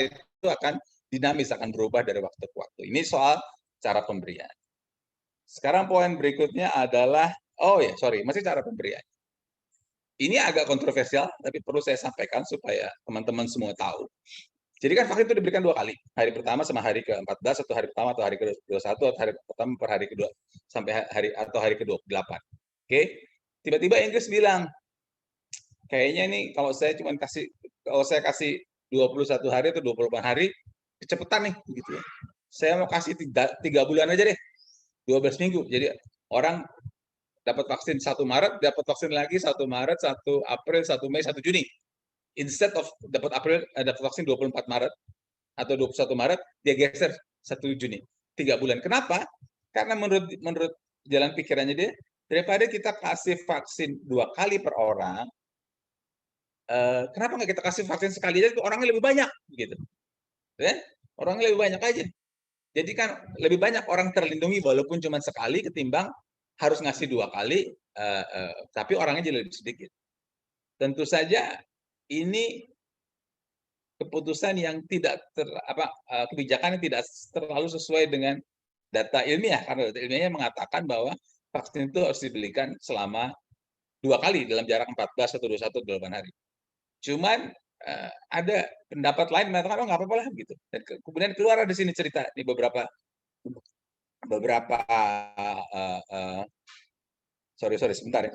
itu akan dinamis, akan berubah dari waktu ke waktu. Ini soal cara pemberian. Sekarang poin berikutnya adalah, masih cara pemberian. Ini agak kontroversial, tapi perlu saya sampaikan supaya teman-teman semua tahu. Jadi kan vaksin itu diberikan 2 kali, hari pertama sama hari ke-14, atau hari pertama atau hari ke-21, atau hari pertama per hari kedua sampai hari ke-28. Oke, tiba-tiba Inggris bilang, kayaknya nih kalau saya kasih 21 hari atau 28 hari, kecepatan nih, gitu ya. Saya mau kasih 3 bulan aja deh, 12 minggu. Jadi orang dapat vaksin 1 Maret, dapat vaksin lagi 1 Maret, 1 April, 1 Mei, 1 Juni. Instead of dapat vaksin 24 Maret atau 21 Maret, dia geser 1 Juni. 3 bulan. Kenapa? Karena menurut jalan pikirannya dia, daripada kita kasih vaksin 2 kali per orang, kenapa nggak kita kasih vaksin sekali aja, orangnya lebih banyak, gitu. Ya? Orangnya lebih banyak aja. Jadi kan lebih banyak orang terlindungi walaupun cuma sekali ketimbang harus ngasih 2 kali, tapi orangnya jadi lebih sedikit. Tentu saja ini keputusan yang tidak kebijakan yang tidak terlalu sesuai dengan data ilmiah, karena data ilmiahnya mengatakan bahwa vaksin itu harus diberikan selama 2 kali dalam jarak 14 atau 21 atau 8 hari. Cuman ada pendapat lain mengatakan, oh nggak apa-apa lah gitu. Dan kemudian keluar di sini cerita di beberapa sorry sebentar ya.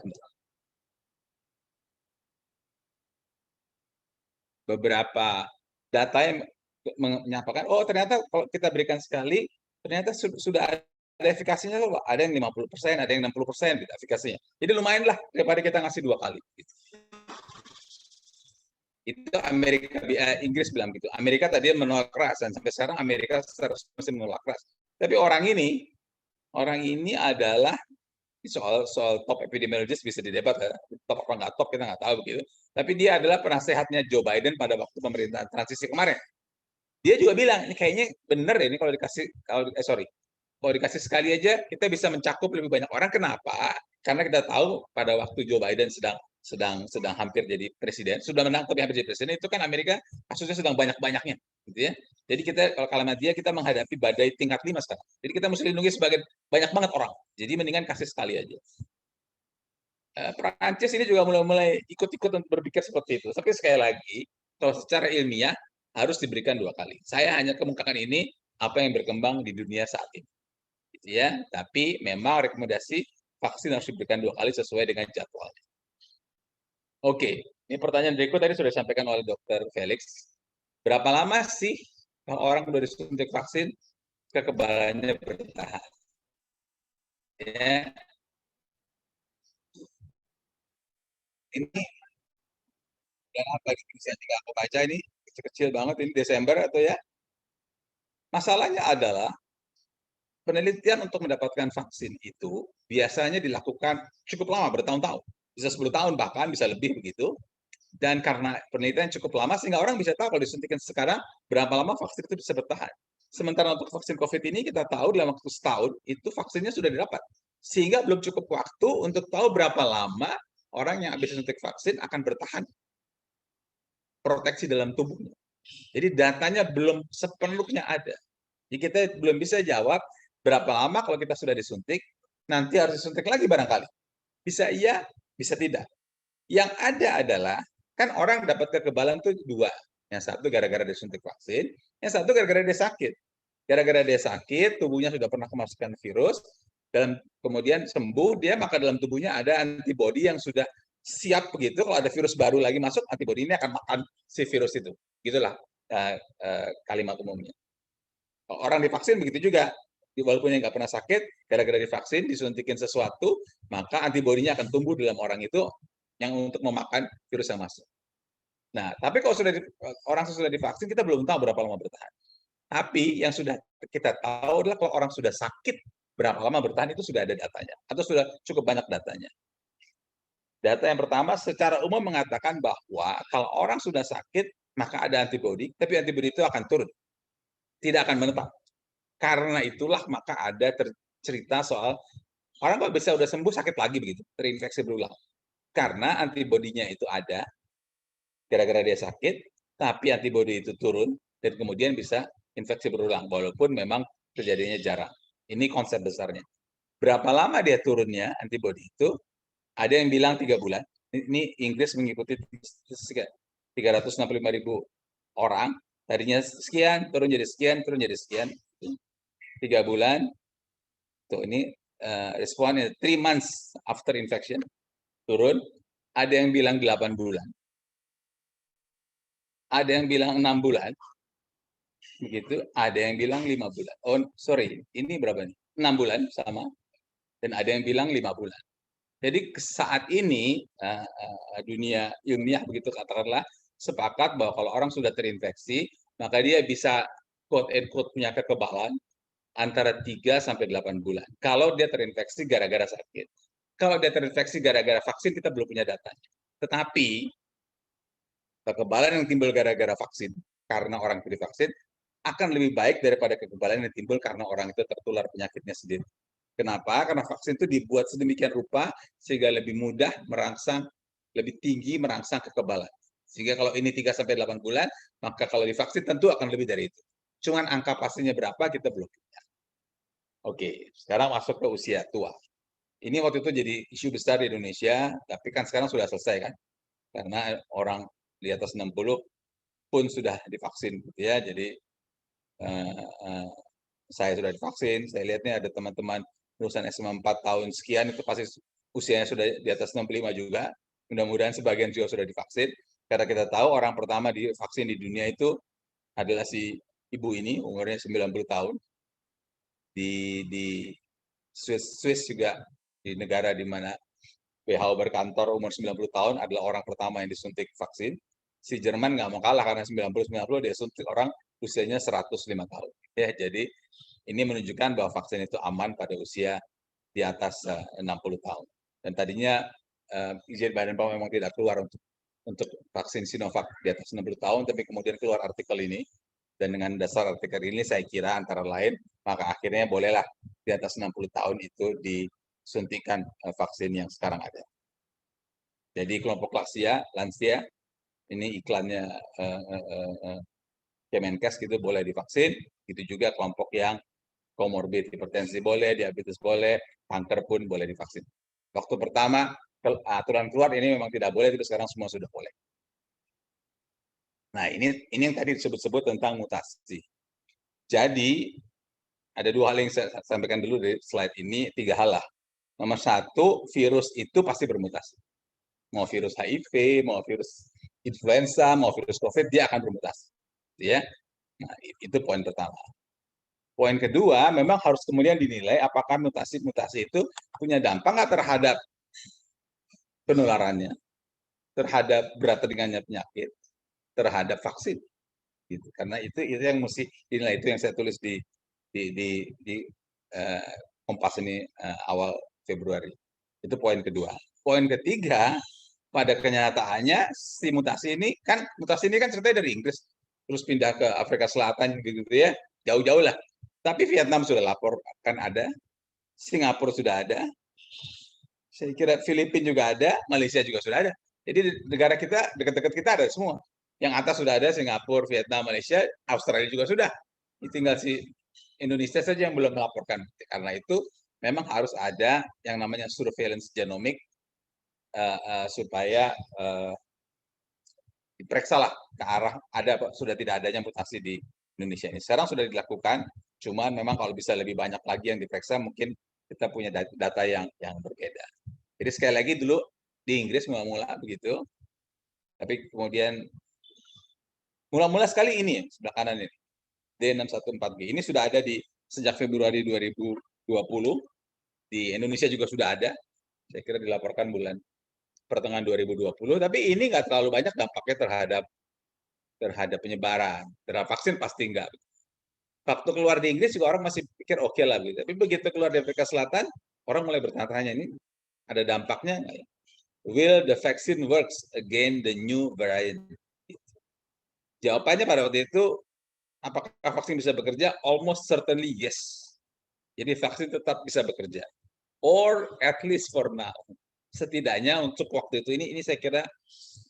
Beberapa data yang menyatakan, oh ternyata kalau kita berikan sekali, ternyata sudah ada efikasinya loh, ada yang 50%, ada yang 60% gitu efikasinya. Jadi lumayan lah daripada kita ngasih 2 kali. Gitu. Itu Inggris bilang gitu. Amerika tadi menolak keras, dan sampai sekarang Amerika masih menolak keras. Tapi orang ini adalah soal top epidemiologis bisa didebat, ya. Top apa nggak top kita nggak tahu begitu. Tapi dia adalah penasehatnya Joe Biden pada waktu pemerintahan transisi kemarin. Dia juga bilang ini kayaknya benar ini kalau dikasih sekali aja kita bisa mencakup lebih banyak orang. Kenapa? Karena kita tahu pada waktu Joe Biden sedang hampir jadi presiden, sudah menang tapi hampir jadi presiden, itu kan Amerika kasusnya sedang banyak-banyaknya, gitu ya. Jadi kita kalau kalimat dia kita menghadapi badai tingkat 5 sekarang. Jadi kita mesti lindungi sebagai banyak banget orang. Jadi mendingan kasih sekali aja. Perancis ini juga mulai ikut-ikut untuk berpikir seperti itu. Tapi sekali lagi, kalau secara ilmiah harus diberikan 2 kali. Saya hanya kemukakan ini apa yang berkembang di dunia saat ini. Gitu ya. Tapi memang rekomendasi vaksin harus diberikan 2 kali sesuai dengan jadwalnya. Oke, ini pertanyaan berikut tadi sudah disampaikan oleh Dr. Felix. Berapa lama sih kalau orang sudah disuntik vaksin kekebalannya bertahan? Ya. Ini dan apa gitu bisa aku baca ini kecil banget ini Desember atau ya. Masalahnya adalah penelitian untuk mendapatkan vaksin itu biasanya dilakukan cukup lama, bertahun-tahun. Bisa 10 tahun bahkan, bisa lebih begitu. Dan karena penelitian cukup lama, sehingga orang bisa tahu kalau disuntikan sekarang, berapa lama vaksin itu bisa bertahan. Sementara untuk vaksin COVID ini, kita tahu dalam waktu setahun, itu vaksinnya sudah didapat. Sehingga belum cukup waktu untuk tahu berapa lama orang yang habis suntik vaksin akan bertahan proteksi dalam tubuhnya. Jadi datanya belum sepenuhnya ada. Jadi kita belum bisa jawab berapa lama kalau kita sudah disuntik, nanti harus disuntik lagi barangkali. Bisa iya, bisa tidak. Yang ada adalah, kan orang dapat kekebalan itu 2. Yang satu gara-gara disuntik vaksin, yang satu gara-gara dia sakit. Gara-gara dia sakit, tubuhnya sudah pernah kemasukan virus, dan kemudian sembuh, dia maka dalam tubuhnya ada antibodi yang sudah siap begitu, kalau ada virus baru lagi masuk, antibodi ini akan makan si virus itu. Gitulah kalimat umumnya. Orang divaksin begitu juga. Walaupun yang nggak pernah sakit, gara-gara divaksin, disuntikin sesuatu, maka antibodinya akan tumbuh dalam orang itu yang untuk memakan virus yang masuk. Nah, tapi kalau orang sudah divaksin, kita belum tahu berapa lama bertahan. Tapi yang sudah kita tahu adalah kalau orang sudah sakit, berapa lama bertahan itu sudah ada datanya. Atau sudah cukup banyak datanya. Data yang pertama secara umum mengatakan bahwa kalau orang sudah sakit, maka ada antibodi, tapi antibodi itu akan turun. Tidak akan menetap. Karena itulah maka ada cerita soal orang kok bisa udah sembuh sakit lagi begitu, terinfeksi berulang. Karena antibodinya itu ada, gara-gara dia sakit, tapi antibodi itu turun, dan kemudian bisa infeksi berulang, walaupun memang terjadinya jarang. Ini konsep besarnya. Berapa lama dia turunnya antibodi itu? Ada yang bilang 3 bulan. Ini Inggris mengikuti 365.000 orang. Tadinya sekian, turun jadi sekian, turun jadi sekian. 3 bulan. Tuh ini responnya 3 months after infection turun. Ada yang bilang 8 bulan. Ada yang bilang 6 bulan. Begitu, ada yang bilang 5 bulan. Oh, sorry, ini berapa nih? 6 bulan sama. Dan ada yang bilang 5 bulan. Jadi saat ini dunia ilmiah begitu katakanlah sepakat bahwa kalau orang sudah terinfeksi, maka dia bisa quote-unquote punya kekebalan antara 3 sampai 8 bulan. Kalau dia terinfeksi gara-gara sakit. Kalau dia terinfeksi gara-gara vaksin, kita belum punya datanya. Tetapi kekebalan yang timbul gara-gara vaksin, karena orang divaksin, akan lebih baik daripada kekebalan yang timbul karena orang itu tertular penyakitnya sendiri. Kenapa? Karena vaksin itu dibuat sedemikian rupa sehingga lebih mudah merangsang, lebih tinggi merangsang kekebalan. Sehingga kalau ini 3-8 bulan, maka kalau divaksin tentu akan lebih dari itu. Cuman angka pastinya berapa kita belum punya. Oke, sekarang masuk ke usia tua. Ini waktu itu jadi isu besar di Indonesia, tapi kan sekarang sudah selesai kan. Karena orang di atas 60 pun sudah divaksin gitu ya. Jadi saya sudah divaksin, saya lihat nih ada teman-teman lulusan SMA 4 tahun sekian itu pasti usianya sudah di atas 65 juga. Mudah-mudahan sebagian juga sudah divaksin. Karena kita tahu orang pertama divaksin di dunia itu adalah si ibu ini, umurnya 90 tahun. Di Swiss juga, di negara di mana WHO berkantor, umur 90 tahun adalah orang pertama yang disuntik vaksin. Si Jerman nggak mau kalah karena 90-90 dia suntik orang usianya 105 tahun. Ya, jadi ini menunjukkan bahwa vaksin itu aman pada usia di atas 60 tahun. Dan tadinya izin Badan POM memang tidak keluar untuk vaksin Sinovac di atas 60 tahun, tapi kemudian keluar artikel ini. Dan dengan dasar artikel ini saya kira antara lain, maka akhirnya bolehlah di atas 60 tahun itu disuntikan vaksin yang sekarang ada. Jadi kelompok lansia, ini iklannya Kemenkes gitu boleh divaksin, itu juga kelompok yang komorbid, hipertensi boleh, diabetes boleh, kanker pun boleh divaksin. Waktu pertama aturan keluar ini memang tidak boleh, tapi sekarang semua sudah boleh. Nah, ini yang tadi disebut-sebut tentang mutasi. Jadi, ada dua hal yang saya sampaikan dulu di slide ini, 3 hal lah. Nomor 1, virus itu pasti bermutasi. Mau virus HIV, mau virus influenza, mau virus COVID, dia akan bermutasi. Ya. Nah, itu poin pertama. Poin kedua, memang harus kemudian dinilai apakah mutasi-mutasi itu punya dampak nggak terhadap penularannya, terhadap berat ringannya penyakit, terhadap vaksin. Gitu. Karena itu yang mesti dinilai, itu yang saya tulis di Kompas ini awal Februari. Itu poin kedua. Poin ketiga, pada kenyataannya si mutasi ini kan ceritanya dari Inggris, terus pindah ke Afrika Selatan gitu ya, jauh-jauh lah. Tapi Vietnam sudah lapor kan ada, Singapura sudah ada, saya kira Filipina juga ada, Malaysia juga sudah ada. Jadi negara kita, dekat-dekat kita ada semua. Yang atas sudah ada, Singapura, Vietnam, Malaysia, Australia juga sudah. Ini tinggal si Indonesia saja yang belum melaporkan. Karena itu memang harus ada yang namanya surveillance genomik supaya diperiksalah ke arah sudah tidak adanya mutasi di Indonesia ini. Sekarang sudah dilakukan, cuman memang kalau bisa lebih banyak lagi yang diperiksa, mungkin kita punya data yang berbeda. Jadi sekali lagi dulu di Inggris mula-mula begitu, tapi kemudian mula-mula sekali ini sebelah kanan ini D614G ini sudah ada sejak Februari 2020, di Indonesia juga sudah ada, saya kira dilaporkan pertengahan 2020, tapi ini nggak terlalu banyak dampaknya terhadap penyebaran, terhadap vaksin pasti enggak. Waktu keluar di Inggris juga orang masih pikir oke lah, gitu. Tapi begitu keluar di Afrika Selatan, orang mulai bertanya-tanya, ini ada dampaknya nggak ya? Will the vaccine works against the new variant? Jawabannya pada waktu itu, apakah vaksin bisa bekerja? Almost certainly yes. Jadi vaksin tetap bisa bekerja. Or at least for now. Setidaknya untuk waktu itu, ini saya kira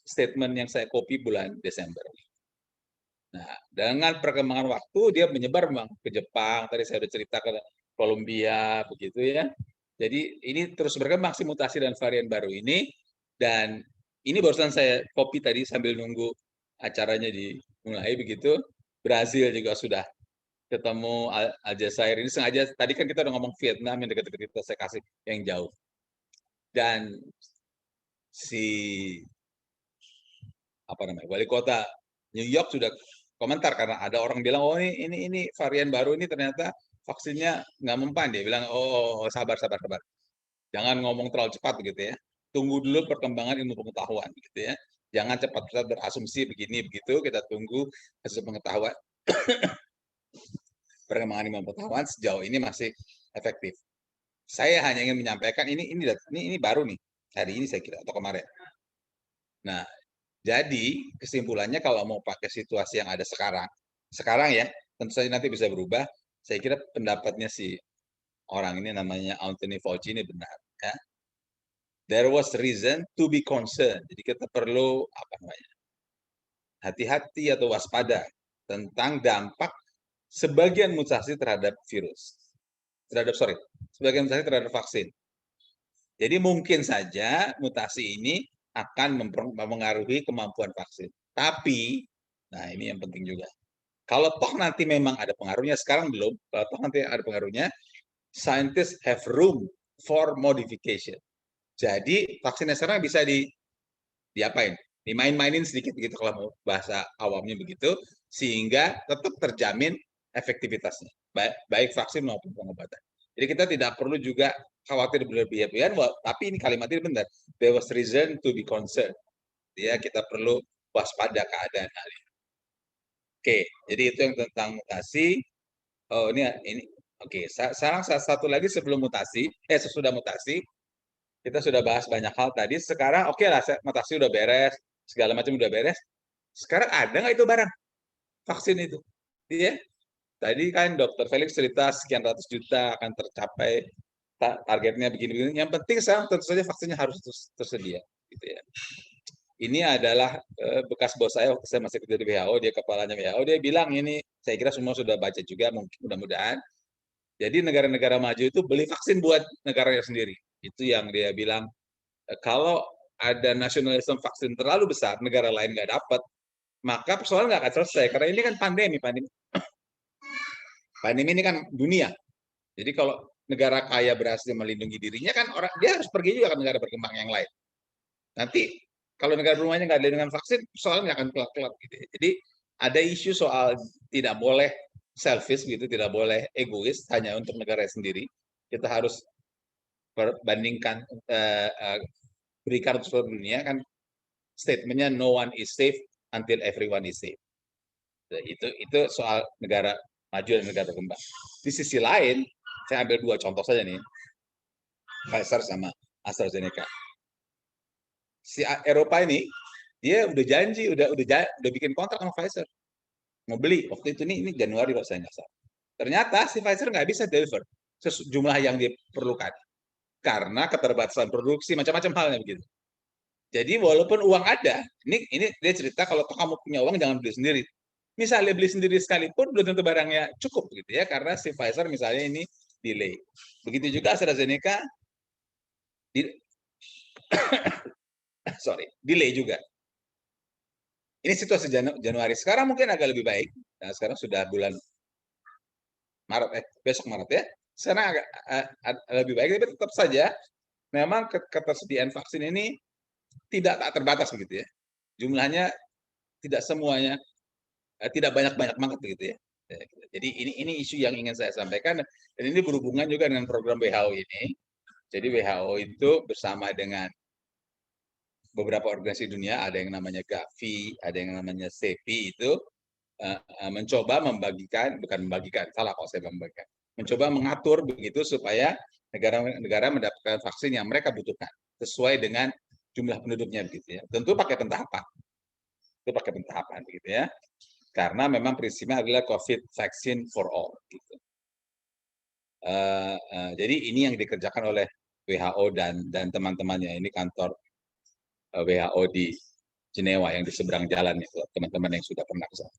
statement yang saya copy bulan Desember. Nah, dengan perkembangan waktu, dia menyebar memang ke Jepang, tadi saya sudah cerita ke Kolombia, begitu ya. Jadi ini terus berkembang si mutasi dan varian baru ini, dan ini barusan saya copy tadi sambil nunggu acaranya dimulai begitu. Brazil juga sudah ketemu Aljazair. Ini sengaja, tadi kan kita udah ngomong Vietnam yang dekat-dekat kita, saya kasih yang jauh. Dan si wali kota New York sudah komentar karena ada orang bilang, oh ini varian baru ini ternyata vaksinnya nggak mempan. Dia bilang, oh sabar. Jangan ngomong terlalu cepat gitu ya. Tunggu dulu perkembangan ilmu pengetahuan gitu ya. Jangan cepat-cepat berasumsi begini begitu. Kita tunggu hasil pengetahuan. Perkembangan ilmu pengetahuan sejauh ini masih efektif. Saya hanya ingin menyampaikan ini baru nih. Hari ini saya kira atau kemarin. Nah, jadi kesimpulannya kalau mau pakai situasi yang ada sekarang ya, tentu saja nanti bisa berubah. Saya kira pendapatnya si orang ini namanya Anthony Fauci ini benar. Ya. There was reason to be concerned. Jadi kita perlu hati-hati atau waspada tentang dampak sebagian mutasi terhadap virus. Sebagian mutasi terhadap vaksin. Jadi mungkin saja mutasi ini akan mempengaruhi kemampuan vaksin. Tapi, nah ini yang penting juga. Kalau toh nanti memang ada pengaruhnya, sekarang belum, kalau toh nanti ada pengaruhnya, scientists have room for modification. Jadi vaksinnya sekarang bisa diapain? Dimain-mainin sedikit gitu kalau bahasa awamnya begitu, sehingga tetap terjamin efektivitasnya, baik vaksin maupun pengobatan. Jadi kita tidak perlu juga khawatir berlebihan, tapi ini kalimat ini benar. There was reason to be concerned. Ya, kita perlu waspada keadaan hal ini. Oke, jadi itu yang tentang mutasi. Oh, ini. Oke, sekarang satu lagi sebelum mutasi, sesudah mutasi, kita sudah bahas banyak hal tadi. Sekarang oke lah, mutasi udah beres, segala macam udah beres. Sekarang ada nggak itu barang vaksin itu? Iya. Tadi kan Dr. Felix cerita sekian ratus juta akan tercapai, targetnya begini-begini. Yang penting sekarang tentu saja vaksinnya harus tersedia, gitu ya. Ini adalah bekas bos saya waktu saya masih kerja di WHO, dia kepalanya WHO, dia bilang ini, saya kira semua sudah baca juga, mungkin mudah-mudahan. Jadi negara-negara maju itu beli vaksin buat negaranya sendiri. Itu yang dia bilang, kalau ada nasionalisme vaksin terlalu besar, negara lain nggak dapat, maka persoalan nggak akan selesai. Karena ini kan pandemi ini kan dunia. Jadi kalau negara kaya berhasil melindungi dirinya, kan dia harus pergi juga ke negara berkembang yang lain. Nanti kalau negara berkembangnya nggak ada dengan vaksin, persoalan nggak akan kelar-kelar gitu. Jadi ada isu soal tidak boleh selfish gitu, tidak boleh egois hanya untuk negara sendiri. Kita harus perbandingkan, berikan untuk seluruh dunia, kan statementnya no one is safe until everyone is safe. Itu soal negara maju dan negara berkembang. Di sisi lain, saya ambil dua contoh saja nih, Pfizer sama AstraZeneca. Si Eropa ini, dia udah janji, udah bikin kontrak sama Pfizer, mau beli waktu itu ini Januari kalau saya nggak salah. Ternyata si Pfizer nggak bisa deliver jumlah yang diperlukan karena keterbatasan produksi, macam-macam halnya begitu. Jadi walaupun uang ada, ini dia cerita kalau kamu punya uang jangan beli sendiri. Misalnya beli sendiri sekalipun belum tentu barangnya cukup gitu ya, karena si Pfizer misalnya ini delay. Begitu juga AstraZeneca delay juga. Ini situasi Januari. Sekarang mungkin agak lebih baik. Nah, sekarang sudah bulan Maret, besok Maret ya. Sekarang agak lebih baik, tapi tetap saja memang ketersediaan vaksin ini tidak tak terbatas begitu ya. Jumlahnya tidak semuanya, tidak banyak-banyak banget begitu ya. Jadi ini isu yang ingin saya sampaikan, dan ini berhubungan juga dengan program WHO ini. Jadi WHO itu bersama dengan beberapa organisasi dunia, ada yang namanya Gavi, ada yang namanya CEPI, itu mencoba mencoba mengatur begitu supaya negara-negara mendapatkan vaksin yang mereka butuhkan sesuai dengan jumlah penduduknya begitu ya. Tentu pakai pentahapan. Itu pakai pentahapan begitu ya. Karena memang prinsipnya adalah COVID vaccine for all gitu. Jadi ini yang dikerjakan oleh WHO dan teman-temannya, ini kantor WHO di Jenewa yang di seberang jalan itu, teman-teman yang sudah pernah ke sana.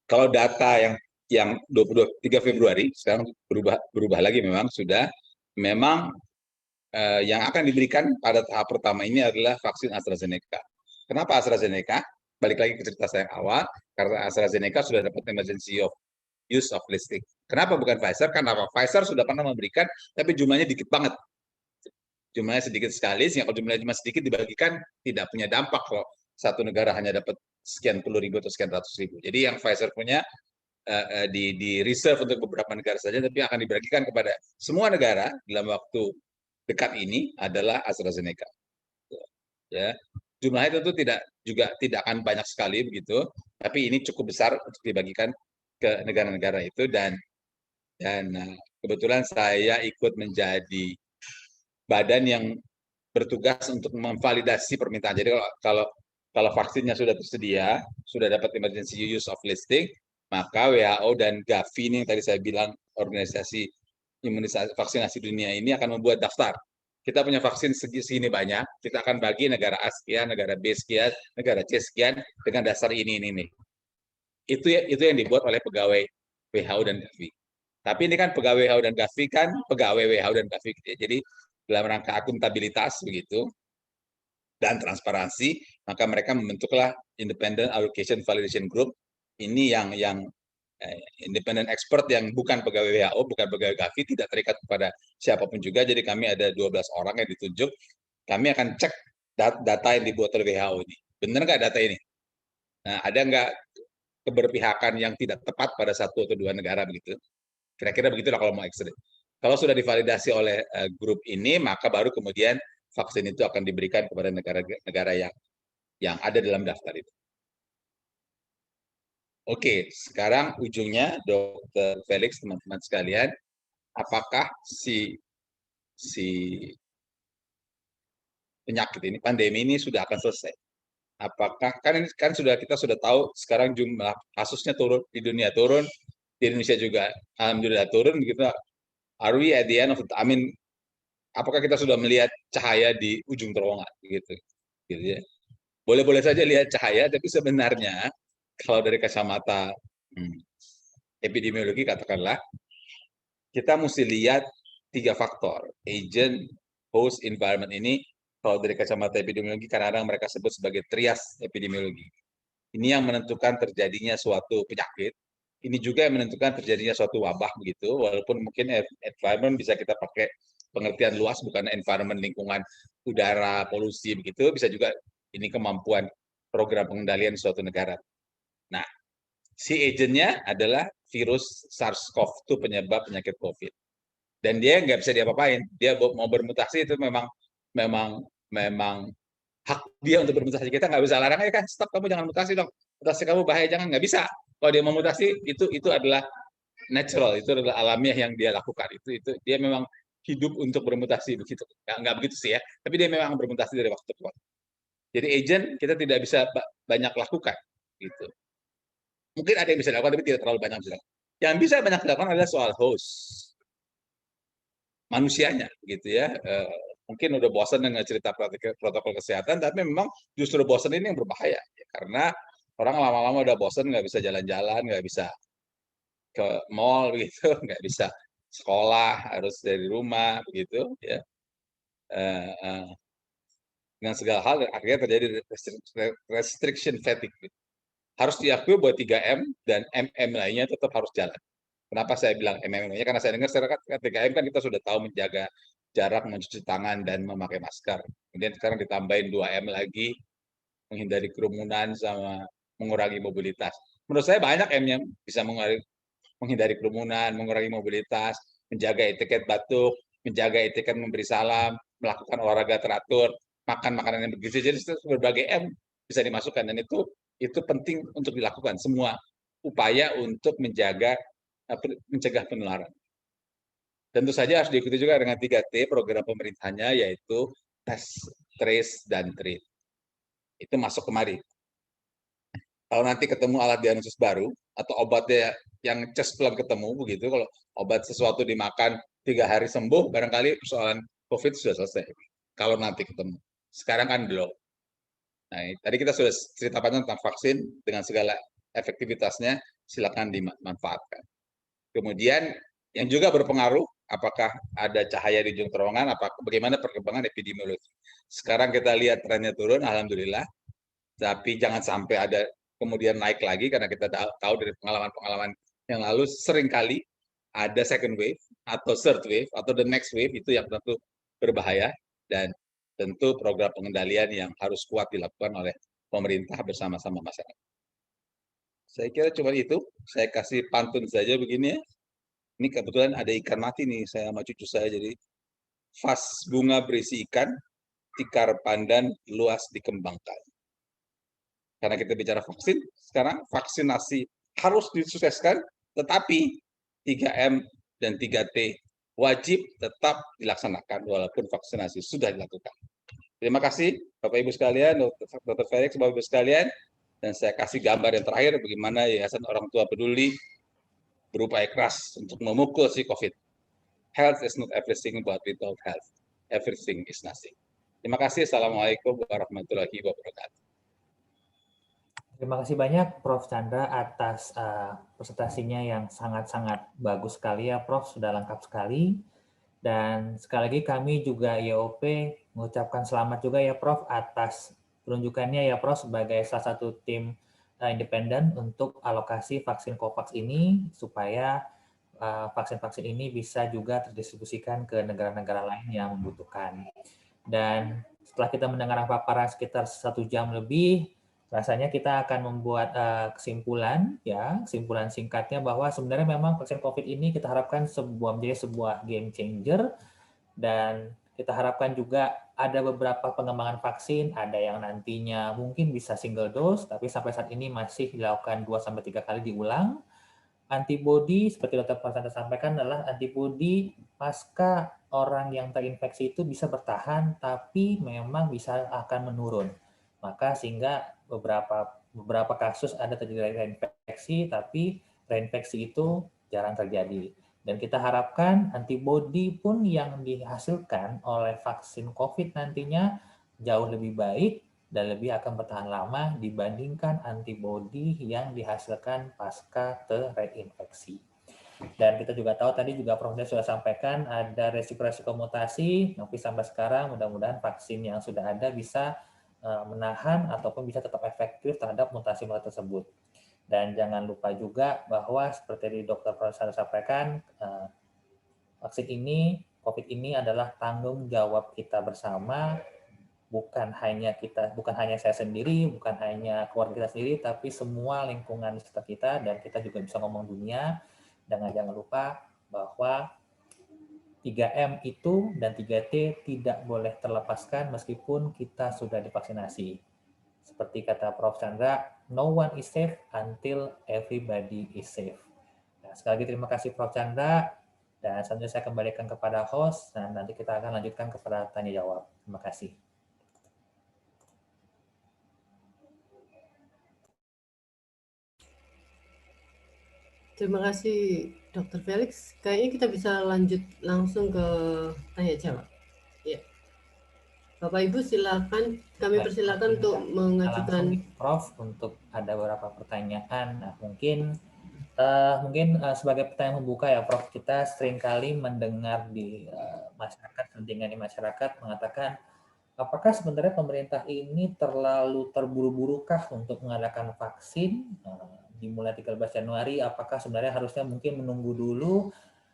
Kalau data yang 23 Februari sekarang berubah lagi, memang sudah yang akan diberikan pada tahap pertama ini adalah vaksin AstraZeneca. Kenapa AstraZeneca? Balik lagi ke cerita saya yang awal, karena AstraZeneca sudah dapat emergency of use of listing. Kenapa bukan Pfizer? Karena Pfizer sudah pernah memberikan, tapi jumlahnya dikit banget. Jumlahnya sedikit sekali, sehingga kalau jumlahnya cuma sedikit dibagikan, tidak punya dampak kalau satu negara hanya dapat sekian puluh ribu atau sekian ratus ribu. Jadi yang Pfizer punya di reserve untuk beberapa negara saja, tapi akan dibagikan kepada semua negara dalam waktu dekat ini adalah AstraZeneca. Ya, jumlahnya tentu tidak akan banyak sekali begitu, tapi ini cukup besar untuk dibagikan ke negara-negara itu, dan kebetulan saya ikut menjadi badan yang bertugas untuk memvalidasi permintaan. Jadi kalau Kalau vaksinnya sudah tersedia, sudah dapat emergency use of listing, maka WHO dan Gavi ini yang tadi saya bilang, organisasi imunisasi vaksinasi dunia ini akan membuat daftar. Kita punya vaksin segini banyak, kita akan bagi negara A sekian, negara B sekian, negara C sekian dengan dasar ini. Itu yang dibuat oleh pegawai WHO dan Gavi. Tapi ini kan pegawai WHO dan Gavi kan pegawai WHO dan Gavi, gitu ya. Jadi dalam rangka akuntabilitas begitu dan transparansi, maka mereka membentuklah Independent Allocation Validation Group. Ini yang independent expert yang bukan pegawai WHO, bukan pegawai Gavi, tidak terikat kepada siapapun juga. Jadi kami ada 12 orang yang ditunjuk. Kami akan cek data yang dibuat oleh WHO ini. Benar nggak data ini? Nah, ada nggak keberpihakan yang tidak tepat pada satu atau dua negara begitu? Kira-kira begitulah kalau mau ekstrim. Kalau sudah divalidasi oleh grup ini, maka baru kemudian vaksin itu akan diberikan kepada negara-negara yang ada dalam daftar itu. Oke, sekarang ujungnya, Dr. Felix, teman-teman sekalian, apakah si penyakit ini, pandemi ini sudah akan selesai? Apakah kan kita sudah tahu sekarang jumlah kasusnya turun di dunia, turun di Indonesia juga alhamdulillah turun gitu. Are we at the end of it? I mean, apakah kita sudah melihat cahaya di ujung terowongan gitu ya? Boleh-boleh saja lihat cahaya, tapi sebenarnya kalau dari kacamata epidemiologi katakanlah, kita mesti lihat 3 faktor, agent, host, environment ini. Kalau dari kacamata epidemiologi, kadang-kadang mereka sebut sebagai trias epidemiologi. Ini yang menentukan terjadinya suatu penyakit. Ini juga yang menentukan terjadinya suatu wabah begitu. Walaupun mungkin environment bisa kita pakai pengertian luas, bukan environment lingkungan udara, polusi begitu. Bisa juga ini kemampuan program pengendalian suatu negara. Nah, si agentnya adalah virus SARS-CoV-2 penyebab penyakit COVID. Dan dia nggak bisa diapa-apain. Dia mau bermutasi itu memang hak dia untuk bermutasi. Kita nggak bisa larang, kan stop, kamu jangan mutasi dong. Mutasi kamu bahaya, jangan, nggak bisa. Kalau dia mau mutasi, itu adalah natural, itu adalah alamiah yang dia lakukan. Itu dia memang hidup untuk bermutasi begitu. Nggak begitu sih ya, tapi dia memang bermutasi dari waktu ke waktu. Jadi agent kita tidak bisa banyak lakukan gitu. Mungkin ada yang bisa dilakukan, tapi tidak terlalu banyak bisa. Yang bisa banyak dilakukan adalah soal host, manusianya, gitu ya. Mungkin udah bosan dengan cerita protokol kesehatan, tapi memang justru bosan ini yang berbahaya, ya, karena orang lama-lama udah bosan, nggak bisa jalan-jalan, nggak bisa ke mall, begitu, nggak bisa sekolah, harus dari rumah, begitu, ya. Dengan segala hal, akhirnya terjadi restriction fatigue. Harus diakui bahwa 3M dan MM lainnya tetap harus jalan. Kenapa saya bilang MM lainnya? Karena saya dengar 3M kan kita sudah tahu menjaga jarak, mencuci tangan, dan memakai masker. Kemudian sekarang ditambahin 2M lagi, menghindari kerumunan sama mengurangi mobilitas. Menurut saya banyak M-nya, bisa menghindari kerumunan, mengurangi mobilitas, menjaga etiket batuk, menjaga etiket memberi salam, melakukan olahraga teratur, makan makanan yang bergizi. Jadi berbagai M bisa dimasukkan, dan itu penting untuk dilakukan. Semua upaya untuk mencegah penularan. Tentu saja harus diikuti juga dengan 3T program pemerintahnya, yaitu test, trace, dan treat. Itu masuk kemari. Kalau nanti ketemu alat diagnosis baru atau obatnya yang belum ketemu begitu, kalau obat sesuatu dimakan 3 hari sembuh, barangkali persoalan COVID sudah selesai. Kalau nanti ketemu. Sekarang kan belum. Nah, tadi kita sudah cerita panjang tentang vaksin dengan segala efektivitasnya, silakan dimanfaatkan. Kemudian yang juga berpengaruh, apakah ada cahaya di ujung terowongan, bagaimana perkembangan epidemiologi. Sekarang kita lihat trennya turun, alhamdulillah, tapi jangan sampai ada kemudian naik lagi, karena kita tahu dari pengalaman-pengalaman yang lalu, seringkali ada second wave, atau third wave, atau the next wave, itu yang tentu berbahaya, dan tentu program pengendalian yang harus kuat dilakukan oleh pemerintah bersama-sama masyarakat. Saya kira cuma itu, saya kasih pantun saja begini ya. Ini kebetulan ada ikan mati nih, saya sama cucu saya, jadi vas bunga berisi ikan, tikar pandan luas dikembangkan. Karena kita bicara vaksin, sekarang vaksinasi harus disukseskan, tetapi 3M dan 3T wajib tetap dilaksanakan walaupun vaksinasi sudah dilakukan. Terima kasih. Bapak Ibu sekalian, Dr. Felix, Bapak Ibu sekalian, dan saya kasih gambar yang terakhir bagaimana Yayasan Orang Tua Peduli berupaya keras untuk memukul si COVID. Health is not everything, but without health, everything is nothing. Terima kasih. Assalamualaikum warahmatullahi wabarakatuh. Terima kasih banyak Prof. Chandra atas presentasinya yang sangat-sangat bagus sekali ya Prof, sudah lengkap sekali. Dan sekali lagi kami juga IOP mengucapkan selamat juga ya Prof atas penunjukannya ya Prof sebagai salah satu tim independen untuk alokasi vaksin COVAX ini supaya vaksin-vaksin ini bisa juga terdistribusikan ke negara-negara lain yang membutuhkan. Dan setelah kita mendengar paparan sekitar 1 jam lebih, rasanya kita akan membuat kesimpulan singkatnya bahwa sebenarnya memang vaksin COVID ini kita harapkan menjadi sebuah game changer, dan kita harapkan juga ada beberapa pengembangan vaksin, ada yang nantinya mungkin bisa single dose, tapi sampai saat ini masih dilakukan 2-3 kali diulang. Antibodi seperti Dr. Prasanta sampaikan adalah antibodi pasca orang yang terinfeksi itu bisa bertahan, tapi memang bisa akan menurun. Maka sehingga beberapa kasus ada terjadi reinfeksi, tapi reinfeksi itu jarang terjadi. Dan kita harapkan antibodi pun yang dihasilkan oleh vaksin COVID nantinya jauh lebih baik dan lebih akan bertahan lama dibandingkan antibodi yang dihasilkan pasca terinfeksi. Dan kita juga tahu tadi juga Prof. sudah sampaikan ada resiko-resiko mutasi, tapi sampai sekarang mudah-mudahan vaksin yang sudah ada bisa menahan ataupun bisa tetap efektif terhadap mutasi-mutasi tersebut. Dan jangan lupa juga bahwa seperti Dr. Prof. sampaikan, vaksin ini, COVID ini adalah tanggung jawab kita bersama, bukan hanya saya sendiri, bukan hanya keluarga kita sendiri, tapi semua lingkungan sekitar kita, dan kita juga bisa ngomong dunia. Dan jangan lupa bahwa 3M itu dan 3T tidak boleh terlepaskan meskipun kita sudah divaksinasi. Seperti kata Prof. Chandra, no one is safe until everybody is safe. Nah, sekali lagi terima kasih Prof. Chandra, dan selanjutnya saya kembalikan kepada host, dan nanti kita akan lanjutkan kepada tanya jawab. Terima kasih. Terima kasih Dr. Felix. Kayaknya kita bisa lanjut langsung ke tanya jawab. Ya. Bapak Ibu silakan, kami persilakan untuk mengajukan. Prof, untuk ada beberapa pertanyaan. Nah, mungkin sebagai pertanyaan membuka ya Prof, kita seringkali mendengar di masyarakat, sentilan di masyarakat mengatakan, apakah sebenarnya pemerintah ini terlalu terburu-burukah untuk mengadakan vaksin dimulai 13 Januari? Apakah sebenarnya harusnya mungkin menunggu dulu,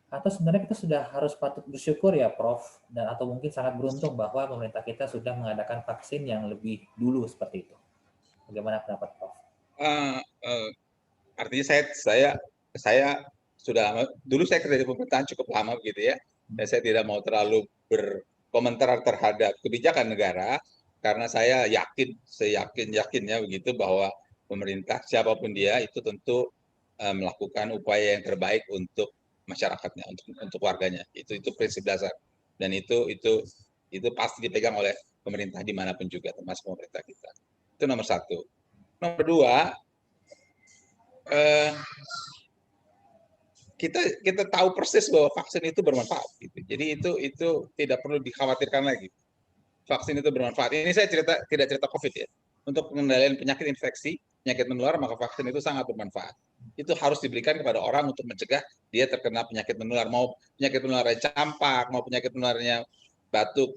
atau sebenarnya kita sudah harus patut bersyukur ya Prof, dan atau mungkin sangat beruntung bahwa pemerintah kita sudah mengadakan vaksin yang lebih dulu seperti itu? Bagaimana pendapat Prof? Artinya saya sudah dulu saya kerja di pemerintahan cukup lama begitu ya, dan saya tidak mau terlalu berkomentar terhadap kebijakan negara karena saya yakinnya begitu bahwa pemerintah siapapun dia itu tentu melakukan upaya yang terbaik untuk masyarakatnya, untuk warganya. Itu prinsip dasar, dan itu pasti dipegang oleh pemerintah dimanapun juga, termasuk pemerintah kita. Itu nomor satu. Nomor dua, kita tahu persis bahwa vaksin itu bermanfaat. Gitu. Jadi itu tidak perlu dikhawatirkan lagi. Vaksin itu bermanfaat. Ini saya tidak cerita COVID ya. Untuk pengendalian penyakit infeksi, penyakit menular, maka vaksin itu sangat bermanfaat. Itu harus diberikan kepada orang untuk mencegah dia terkena penyakit menular. Mau penyakit menularnya campak, mau penyakit menularnya batuk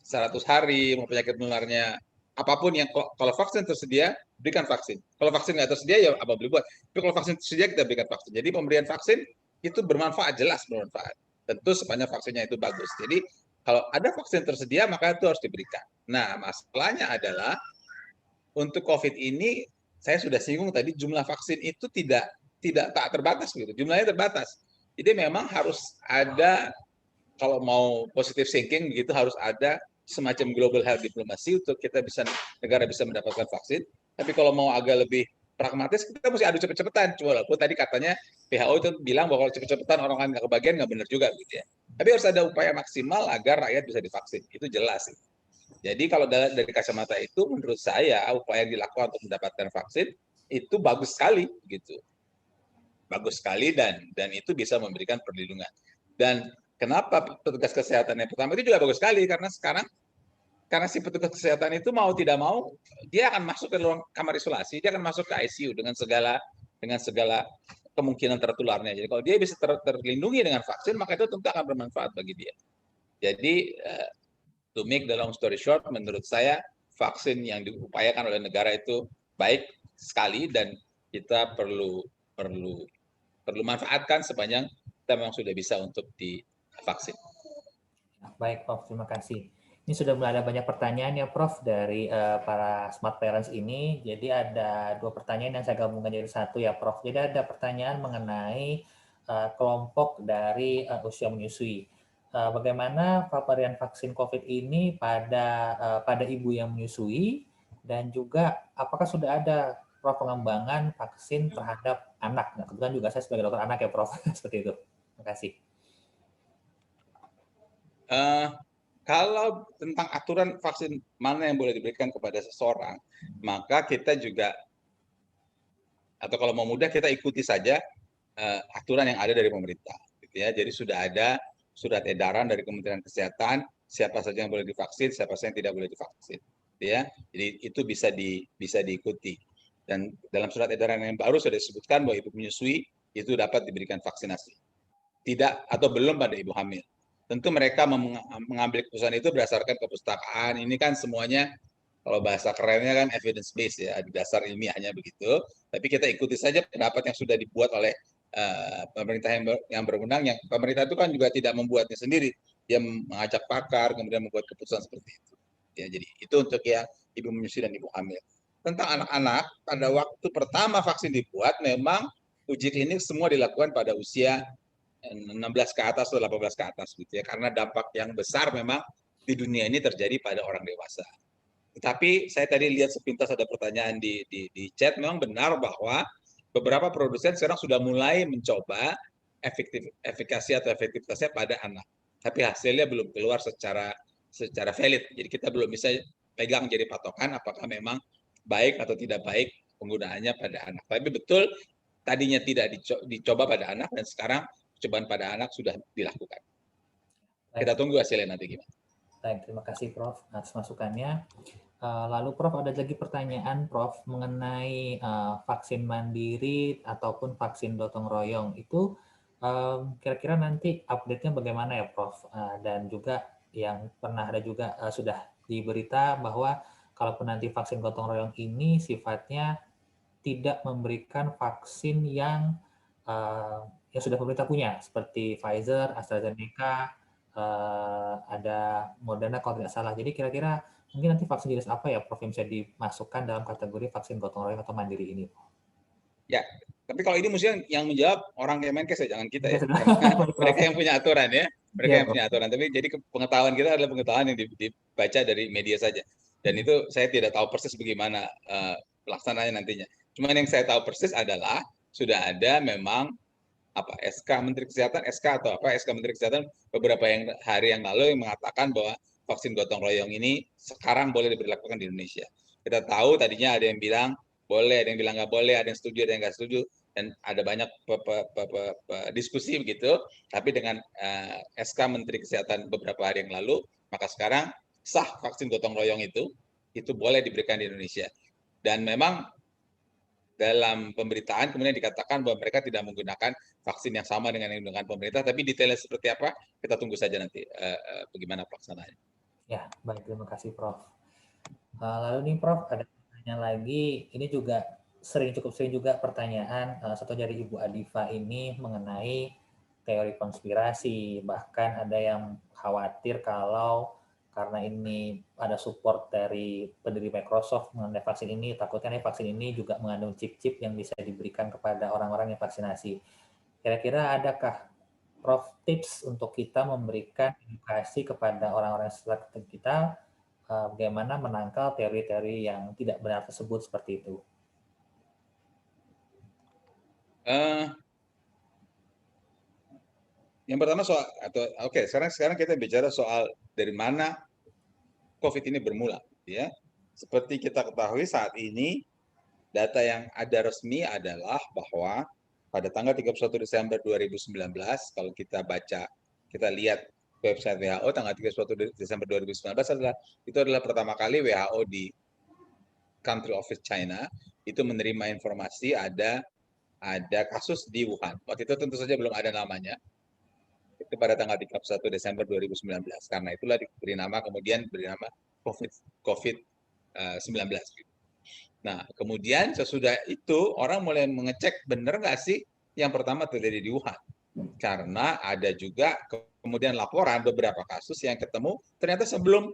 100 hari, mau penyakit menularnya apapun yang kalau vaksin tersedia, berikan vaksin. Kalau vaksin nggak tersedia, ya apa boleh buat. Tapi kalau vaksin tersedia, kita berikan vaksin. Jadi pemberian vaksin itu bermanfaat, jelas bermanfaat. Tentu sepanjang vaksinnya itu bagus. Jadi kalau ada vaksin tersedia, maka itu harus diberikan. Nah, masalahnya adalah untuk COVID ini, saya sudah singgung tadi, jumlah vaksin itu tidak tak terbatas gitu. Jumlahnya terbatas. Jadi memang harus ada, kalau mau positive thinking begitu, harus ada semacam global health diplomasi untuk negara bisa mendapatkan vaksin. Tapi kalau mau agak lebih pragmatis, kita mesti adu cepet-cepetan. Walaupun tadi katanya WHO itu bilang bahwa kalau cepet-cepetan orang lain nggak kebagian, nggak benar juga gitu ya. Tapi harus ada upaya maksimal agar rakyat bisa divaksin. Itu jelas. Jadi kalau dari kacamata itu, menurut saya upaya yang dilakukan untuk mendapatkan vaksin itu bagus sekali, gitu. Bagus sekali dan itu bisa memberikan perlindungan. Dan kenapa petugas kesehatan yang pertama itu juga bagus sekali karena sekarang karena si petugas kesehatan itu mau tidak mau dia akan masuk ke ruang kamar isolasi, dia akan masuk ke ICU dengan segala kemungkinan tertularnya. Jadi kalau dia bisa terlindungi dengan vaksin, maka itu tentu akan bermanfaat bagi dia. Jadi to make the long story short, menurut saya vaksin yang diupayakan oleh negara itu baik sekali dan kita perlu manfaatkan sepanjang kita memang sudah bisa untuk divaksin. Baik, Prof. Terima kasih. Ini sudah mulai ada banyak pertanyaan ya, Prof, dari para smart parents ini. Jadi ada 2 pertanyaan yang saya gabungkan jadi satu ya, Prof. Jadi ada pertanyaan mengenai kelompok dari usia menyusui. Bagaimana varian vaksin COVID ini pada ibu yang menyusui dan juga apakah sudah ada Prof pengembangan vaksin terhadap anak? Nah, kebetulan juga saya sebagai dokter anak ya, Prof. Seperti itu. Terima kasih. Kalau tentang aturan vaksin mana yang boleh diberikan kepada seseorang, maka kita juga, atau kalau mau mudah kita ikuti saja aturan yang ada dari pemerintah. Gitu ya. Jadi sudah ada surat edaran dari Kementerian Kesehatan, siapa saja yang boleh divaksin, siapa saja yang tidak boleh divaksin. Gitu ya. Jadi itu bisa diikuti. Dan dalam surat edaran yang baru sudah disebutkan bahwa ibu menyusui itu dapat diberikan vaksinasi. Tidak atau belum pada ibu hamil. Tentu mereka mengambil keputusan itu berdasarkan kepustakaan. Ini kan semuanya kalau bahasa kerennya kan evidence based ya, di dasar ilmiahnya begitu. Tapi kita ikuti saja pendapat yang sudah dibuat oleh pemerintah yang berwenang. Yang pemerintah itu kan juga tidak membuatnya sendiri, dia mengajak pakar kemudian membuat keputusan seperti itu. Ya, jadi itu untuk yang ibu menyusui dan ibu hamil. Tentang anak-anak, pada waktu pertama vaksin dibuat, memang uji klinik semua dilakukan pada usia 16 ke atas atau 18 ke atas gitu ya, karena dampak yang besar memang di dunia ini terjadi pada orang dewasa. Tetapi saya tadi lihat sepintas ada pertanyaan di chat, memang benar bahwa beberapa produsen sekarang sudah mulai mencoba efikasi atau efektivitasnya pada anak. Tapi hasilnya belum keluar secara valid. Jadi kita belum bisa pegang jadi patokan apakah memang baik atau tidak baik penggunaannya pada anak. Tapi betul tadinya tidak dicoba pada anak dan sekarang percobaan pada anak sudah dilakukan. Kita tunggu hasilnya nanti gimana. Baik, terima kasih Prof atas masukannya. Lalu Prof ada lagi pertanyaan Prof mengenai vaksin mandiri ataupun vaksin gotong royong itu kira-kira nanti update-nya bagaimana ya Prof? Dan juga yang pernah ada juga sudah diberita bahwa kalaupun nanti vaksin gotong royong ini sifatnya tidak memberikan vaksin yang sudah pemerintah punya seperti Pfizer, AstraZeneca, ada Moderna kalau tidak salah. Jadi kira-kira mungkin nanti vaksin jenis apa ya Prof yang bisa dimasukkan dalam kategori vaksin gotong royong atau mandiri ini? Ya, tapi kalau ini mesti yang menjawab orang Kemenkes ya, jangan kita ya. Karena mereka yang punya aturan ya. Mereka yang punya aturan. Tapi jadi pengetahuan kita adalah pengetahuan yang dibaca dari media saja. Dan itu saya tidak tahu persis bagaimana pelaksanaannya nantinya. Cuman yang saya tahu persis adalah sudah ada memang SK Menteri Kesehatan, SK Menteri Kesehatan beberapa hari yang lalu yang mengatakan bahwa vaksin gotong royong ini sekarang boleh diberlakukan di Indonesia. Kita tahu tadinya ada yang bilang boleh, ada yang bilang nggak boleh, ada yang setuju, ada yang nggak setuju, dan ada banyak diskusi begitu. Tapi dengan SK Menteri Kesehatan beberapa hari yang lalu, maka sekarang sah vaksin gotong royong itu boleh diberikan di Indonesia. Dan memang dalam pemberitaan kemudian dikatakan bahwa mereka tidak menggunakan vaksin yang sama dengan yang digunakan pemerintah, tapi detailnya seperti apa kita tunggu saja nanti bagaimana pelaksanaannya. Ya, baik, terima kasih Prof. Lalu nih Prof ada pertanyaan lagi, ini juga cukup sering juga pertanyaan satu dari Ibu Adifa ini mengenai teori konspirasi, bahkan ada yang khawatir kalau karena ini ada support dari pendiri Microsoft mengenai vaksin ini, takutnya vaksin ini juga mengandung chip-chip yang bisa diberikan kepada orang-orang yang vaksinasi. Kira-kira adakah Prof tips untuk kita memberikan edukasi kepada orang-orang sekitar kita bagaimana menangkal teori-teori yang tidak benar tersebut seperti itu? Yang pertama sekarang kita bicara soal dari mana COVID ini bermula. Ya, seperti kita ketahui saat ini data yang ada resmi adalah bahwa pada tanggal 31 Desember 2019, kalau kita baca, kita lihat website WHO tanggal 31 Desember 2019 adalah pertama kali WHO di country office China itu menerima informasi ada kasus di Wuhan. Waktu itu tentu saja belum ada namanya. Itu pada tanggal 31 Desember 2019. Karena itulah kemudian beri nama COVID-19. Nah, kemudian sesudah itu orang mulai mengecek benar nggak sih yang pertama terjadi di Wuhan. Karena ada juga kemudian laporan beberapa kasus yang ketemu ternyata sebelum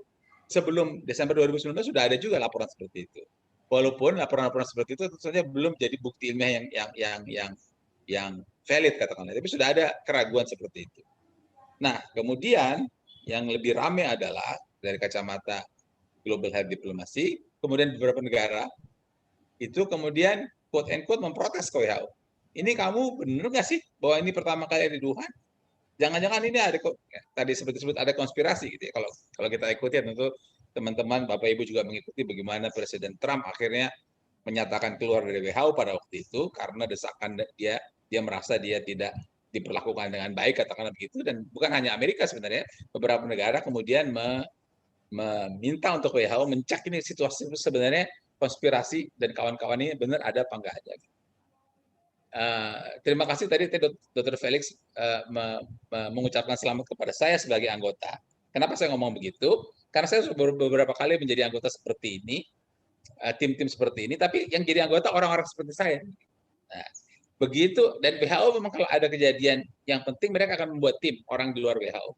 Desember 2019 sudah ada juga laporan seperti itu. Walaupun laporan-laporan seperti itu tentu saja belum jadi bukti ilmiah yang valid katakanlah, tapi sudah ada keraguan seperti itu. Nah, kemudian yang lebih ramai adalah dari kacamata global health diplomacy, kemudian beberapa negara itu kemudian quote and quote memprotes ke WHO. Ini kamu benar nggak sih bahwa ini pertama kali ada di Wuhan? Jangan-jangan ini ada tadi sebut ada konspirasi gitu ya. Kalau kita ikuti tentu teman-teman Bapak Ibu juga mengikuti bagaimana Presiden Trump akhirnya menyatakan keluar dari WHO pada waktu itu karena desakan dia merasa dia tidak diperlakukan dengan baik katakanlah begitu, dan bukan hanya Amerika sebenarnya, beberapa negara kemudian meminta untuk WHO mencek ini situasi sebenarnya konspirasi dan kawan-kawan ini benar ada apa enggak ada. Terima kasih tadi Dr. Felix mengucapkan selamat kepada saya sebagai anggota. Kenapa saya ngomong begitu? Karena saya sudah beberapa kali menjadi anggota seperti ini, tim-tim seperti ini, tapi yang jadi anggota orang-orang seperti saya. Nah, begitu, dan WHO memang kalau ada kejadian yang penting mereka akan membuat tim orang di luar WHO.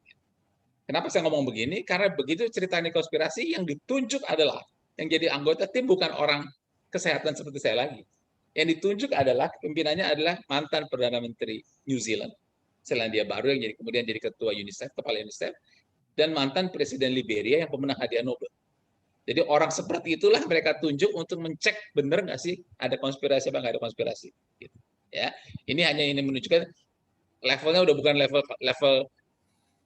Kenapa saya ngomong begini? Karena begitu ceritanya konspirasi yang ditunjuk adalah yang jadi anggota tim bukan orang kesehatan seperti saya lagi. Yang ditunjuk adalah pimpinannya adalah mantan Perdana Menteri New Zealand, Selandia Baru yang kemudian jadi ketua UNICEF, kepala UNICEF, dan mantan Presiden Liberia yang pemenang hadiah Nobel. Jadi orang seperti itulah mereka tunjuk untuk mencek benar nggak sih ada konspirasi apa nggak ada konspirasi. Gitu. Ya, ini hanya ini menunjukkan levelnya udah bukan level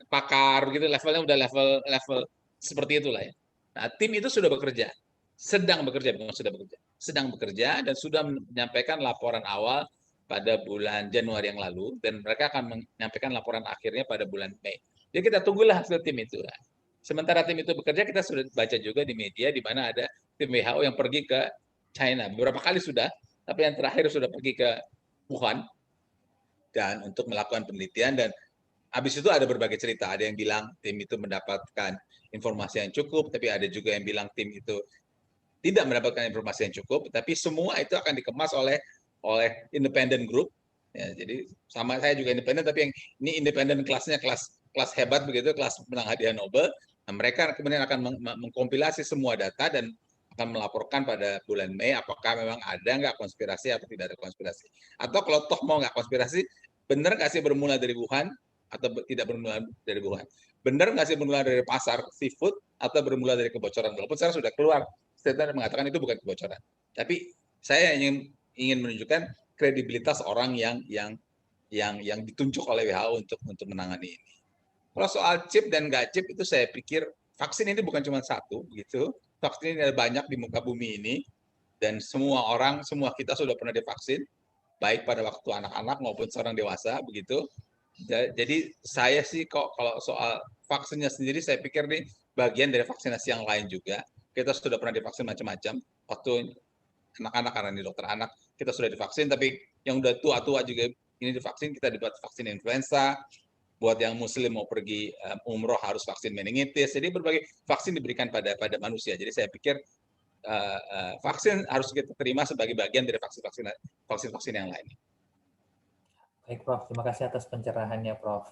pakar gitu, levelnya udah level seperti itulah ya. Nah, tim itu sudah bekerja. Sedang bekerja dan sudah menyampaikan laporan awal pada bulan Januari yang lalu, dan mereka akan menyampaikan laporan akhirnya pada bulan Mei. Jadi kita tunggulah hasil tim itu. Sementara tim itu bekerja, kita sudah baca juga di media di mana ada tim WHO yang pergi ke China. Beberapa kali sudah, tapi yang terakhir sudah pergi ke Wuhan dan untuk melakukan penelitian, dan habis itu ada berbagai cerita. Ada yang bilang tim itu mendapatkan informasi yang cukup, tapi ada juga yang bilang tim itu tidak mendapatkan informasi yang cukup, tapi semua itu akan dikemas oleh independent group. Ya, jadi sama saya juga independen, tapi yang ini independen kelasnya kelas hebat begitu, kelas menang hadiah Nobel. Nah, mereka kemudian akan mengkompilasi semua data dan akan melaporkan pada bulan Mei apakah memang ada nggak konspirasi atau tidak ada konspirasi. Atau kalau toh mau nggak konspirasi, benar nggak sih bermula dari Wuhan atau tidak bermula dari Wuhan? Benar nggak sih bermula dari pasar seafood atau bermula dari kebocoran? Walaupun sekarang sudah keluar statement mengatakan itu bukan kebocoran. Tapi saya ingin menunjukkan kredibilitas orang yang ditunjuk oleh WHO untuk menangani ini. Kalau soal chip dan nggak chip itu saya pikir vaksin ini bukan cuma satu gitu. Vaksin ini ada banyak di muka bumi ini, dan semua kita sudah pernah divaksin, baik pada waktu anak-anak maupun seorang dewasa begitu. Jadi saya sih kalau soal vaksinnya sendiri saya pikir ini bagian dari vaksinasi yang lain juga. Kita sudah pernah divaksin macam-macam. Waktu anak-anak, karena ini dokter anak, kita sudah divaksin, tapi yang udah tua-tua juga ini divaksin, kita dibuat vaksin influenza. Buat yang muslim mau pergi umroh harus vaksin meningitis. Jadi berbagai vaksin diberikan pada manusia. Jadi saya pikir vaksin harus kita terima sebagai bagian dari vaksin yang lain. Baik, Prof. Terima kasih atas pencerahannya, Prof.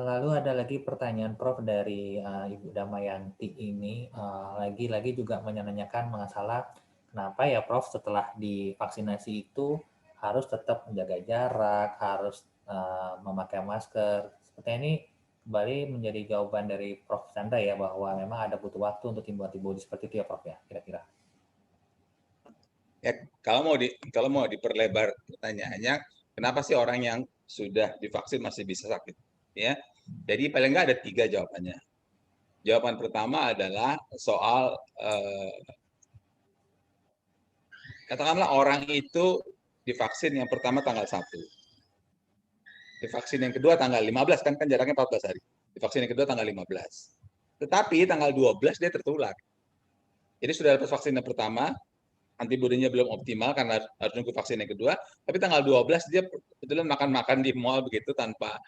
Lalu ada lagi pertanyaan Prof dari Ibu Damayanti ini, lagi-lagi juga menanyakan masalah kenapa ya Prof setelah divaksinasi itu harus tetap menjaga jarak, harus memakai masker. Sepertinya ini kembali menjadi jawaban dari Prof Chandra ya, bahwa memang ada butuh waktu untuk timbul antibodi seperti itu ya Prof ya, kira-kira. Ya, kalau mau diperlebar pertanyaannya, kenapa sih orang yang sudah divaksin masih bisa sakit? Ya, jadi paling nggak ada 3 jawabannya. Jawaban pertama adalah soal katakanlah orang itu divaksin yang pertama tanggal 1. Divaksin yang kedua tanggal 15, kan jaraknya 14 hari. Divaksin yang kedua tanggal 15. Tetapi tanggal 12 dia tertular. Jadi sudah dapat vaksin yang pertama, antibodinya belum optimal karena harus nunggu vaksin yang kedua, tapi tanggal 12 dia kebetulan makan-makan di mall begitu tanpa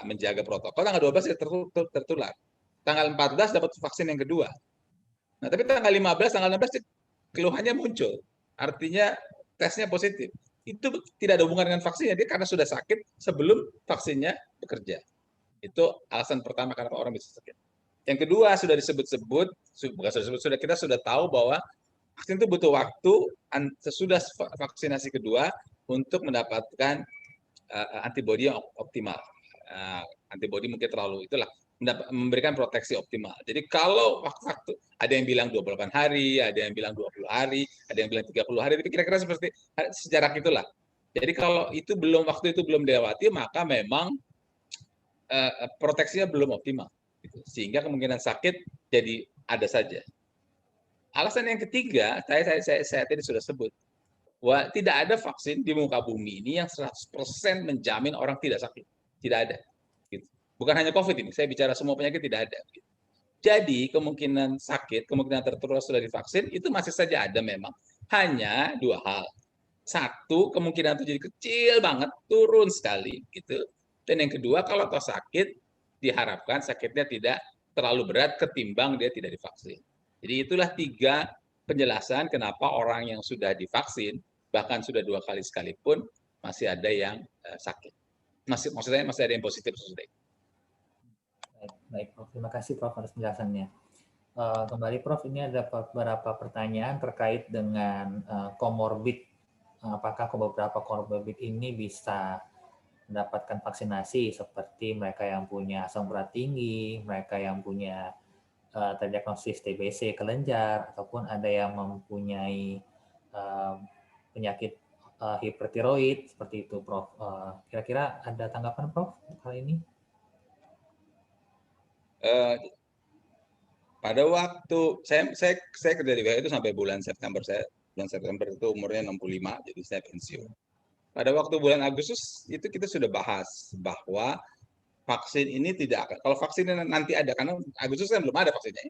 menjaga protokol, tanggal 12 dia tertular. Tanggal 14 dapat vaksin yang kedua. Nah, tapi tanggal 15, tanggal 16 keluhannya muncul. Artinya tesnya positif. Itu tidak ada hubungan dengan vaksinnya, dia karena sudah sakit sebelum vaksinnya bekerja. Itu alasan pertama kenapa orang bisa sakit. Yang kedua sudah disebut-sebut, sudah kita sudah tahu bahwa vaksin itu butuh waktu sesudah vaksinasi kedua untuk mendapatkan antibodi yang optimal. Antibodi mungkin terlalu itulah memberikan proteksi optimal. Jadi kalau waktu ada yang bilang 28 hari, ada yang bilang 20 hari, ada yang bilang 30 hari, itu kira-kira seperti sejarah itulah. Jadi kalau itu waktu itu belum dilewati, maka memang proteksinya belum optimal. Sehingga kemungkinan sakit jadi ada saja. Alasan yang ketiga, saya tadi sudah sebut, bahwa tidak ada vaksin di muka bumi ini yang 100% menjamin orang tidak sakit. Tidak ada. Bukan hanya COVID ini, saya bicara semua penyakit tidak ada. Jadi kemungkinan sakit, kemungkinan tertular sudah divaksin, itu masih saja ada memang. Hanya dua hal. Satu, kemungkinan itu jadi kecil banget, turun sekali. Gitu. Dan yang kedua, kalau toh sakit, diharapkan sakitnya tidak terlalu berat ketimbang dia tidak divaksin. Jadi itulah 3 penjelasan kenapa orang yang sudah divaksin, bahkan sudah 2 kali sekalipun, masih ada yang sakit. Maksudnya masih ada yang positif sesudah. Baik, Prof. Terima kasih Prof atas penjelasannya. Kembali Prof, ini ada beberapa pertanyaan terkait dengan komorbid. Apakah beberapa komorbid ini bisa mendapatkan vaksinasi seperti mereka yang punya asam urat tinggi, mereka yang punya terdiagnosis TBC kelenjar, ataupun ada yang mempunyai penyakit hipertiroid seperti itu, Prof. Kira-kira ada tanggapan Prof hal ini? Pada waktu saya kerja di WHO itu sampai bulan September itu umurnya 65, jadi saya pensiun. Pada waktu bulan Agustus itu kita sudah bahas bahwa vaksin ini tidak akan, kalau vaksin ini nanti ada, karena Agustus kan belum ada vaksinnya.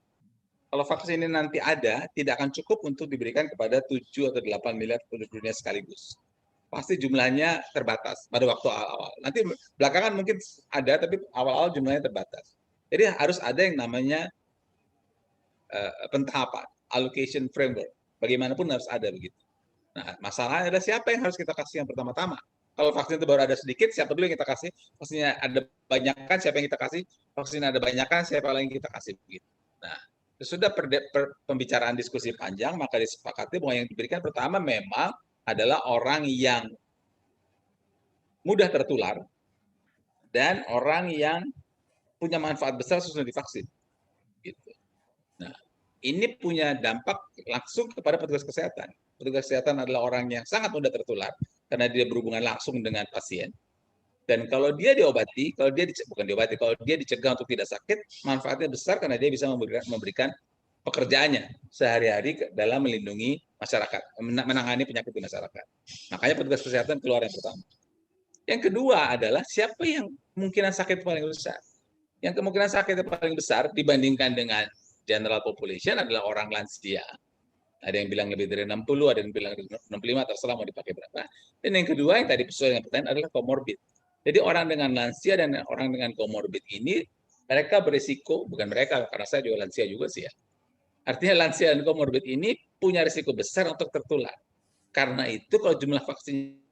Kalau vaksin ini nanti ada, tidak akan cukup untuk diberikan kepada 7 atau 8 miliar penduduk dunia sekaligus. Pasti jumlahnya terbatas pada waktu awal. Nanti belakangan mungkin ada, tapi awal-awal jumlahnya terbatas. Jadi harus ada yang namanya pentahapan, allocation framework. Bagaimanapun harus ada begitu. Nah, masalahnya adalah siapa yang harus kita kasih yang pertama-tama. Kalau vaksin itu baru ada sedikit, siapa dulu yang kita kasih? Vaksinnya ada banyak kan, siapa yang kita kasih? Vaksin ada banyak kan, siapa lagi yang kita kasih? Begitu. Nah, sesudah pembicaraan diskusi panjang, maka disepakati bahwa yang diberikan pertama memang adalah orang yang mudah tertular dan orang yang punya manfaat besar sesudah divaksin. Gitu. Nah, ini punya dampak langsung kepada petugas kesehatan. Petugas kesehatan adalah orang yang sangat mudah tertular karena dia berhubungan langsung dengan pasien. Dan kalau dia diobati, kalau dia dicegah untuk tidak sakit, manfaatnya besar karena dia bisa memberikan pekerjaannya sehari-hari dalam melindungi masyarakat, menangani penyakit di masyarakat. Makanya petugas kesehatan keluar yang pertama. Yang kedua adalah siapa yang kemungkinan sakit paling besar. Yang kemungkinan sakit paling besar dibandingkan dengan general population adalah orang lansia. Ada yang bilang lebih dari 60, ada yang bilang 65, terserah mau dipakai berapa. Dan yang kedua yang tadi sesuai dengan pertanyaan adalah komorbid. Jadi orang dengan lansia dan orang dengan komorbid ini, mereka berisiko, bukan mereka, karena saya juga lansia juga sih ya. Artinya lansia dan komorbid ini punya risiko besar untuk tertular. Karena itu kalau jumlah vaksin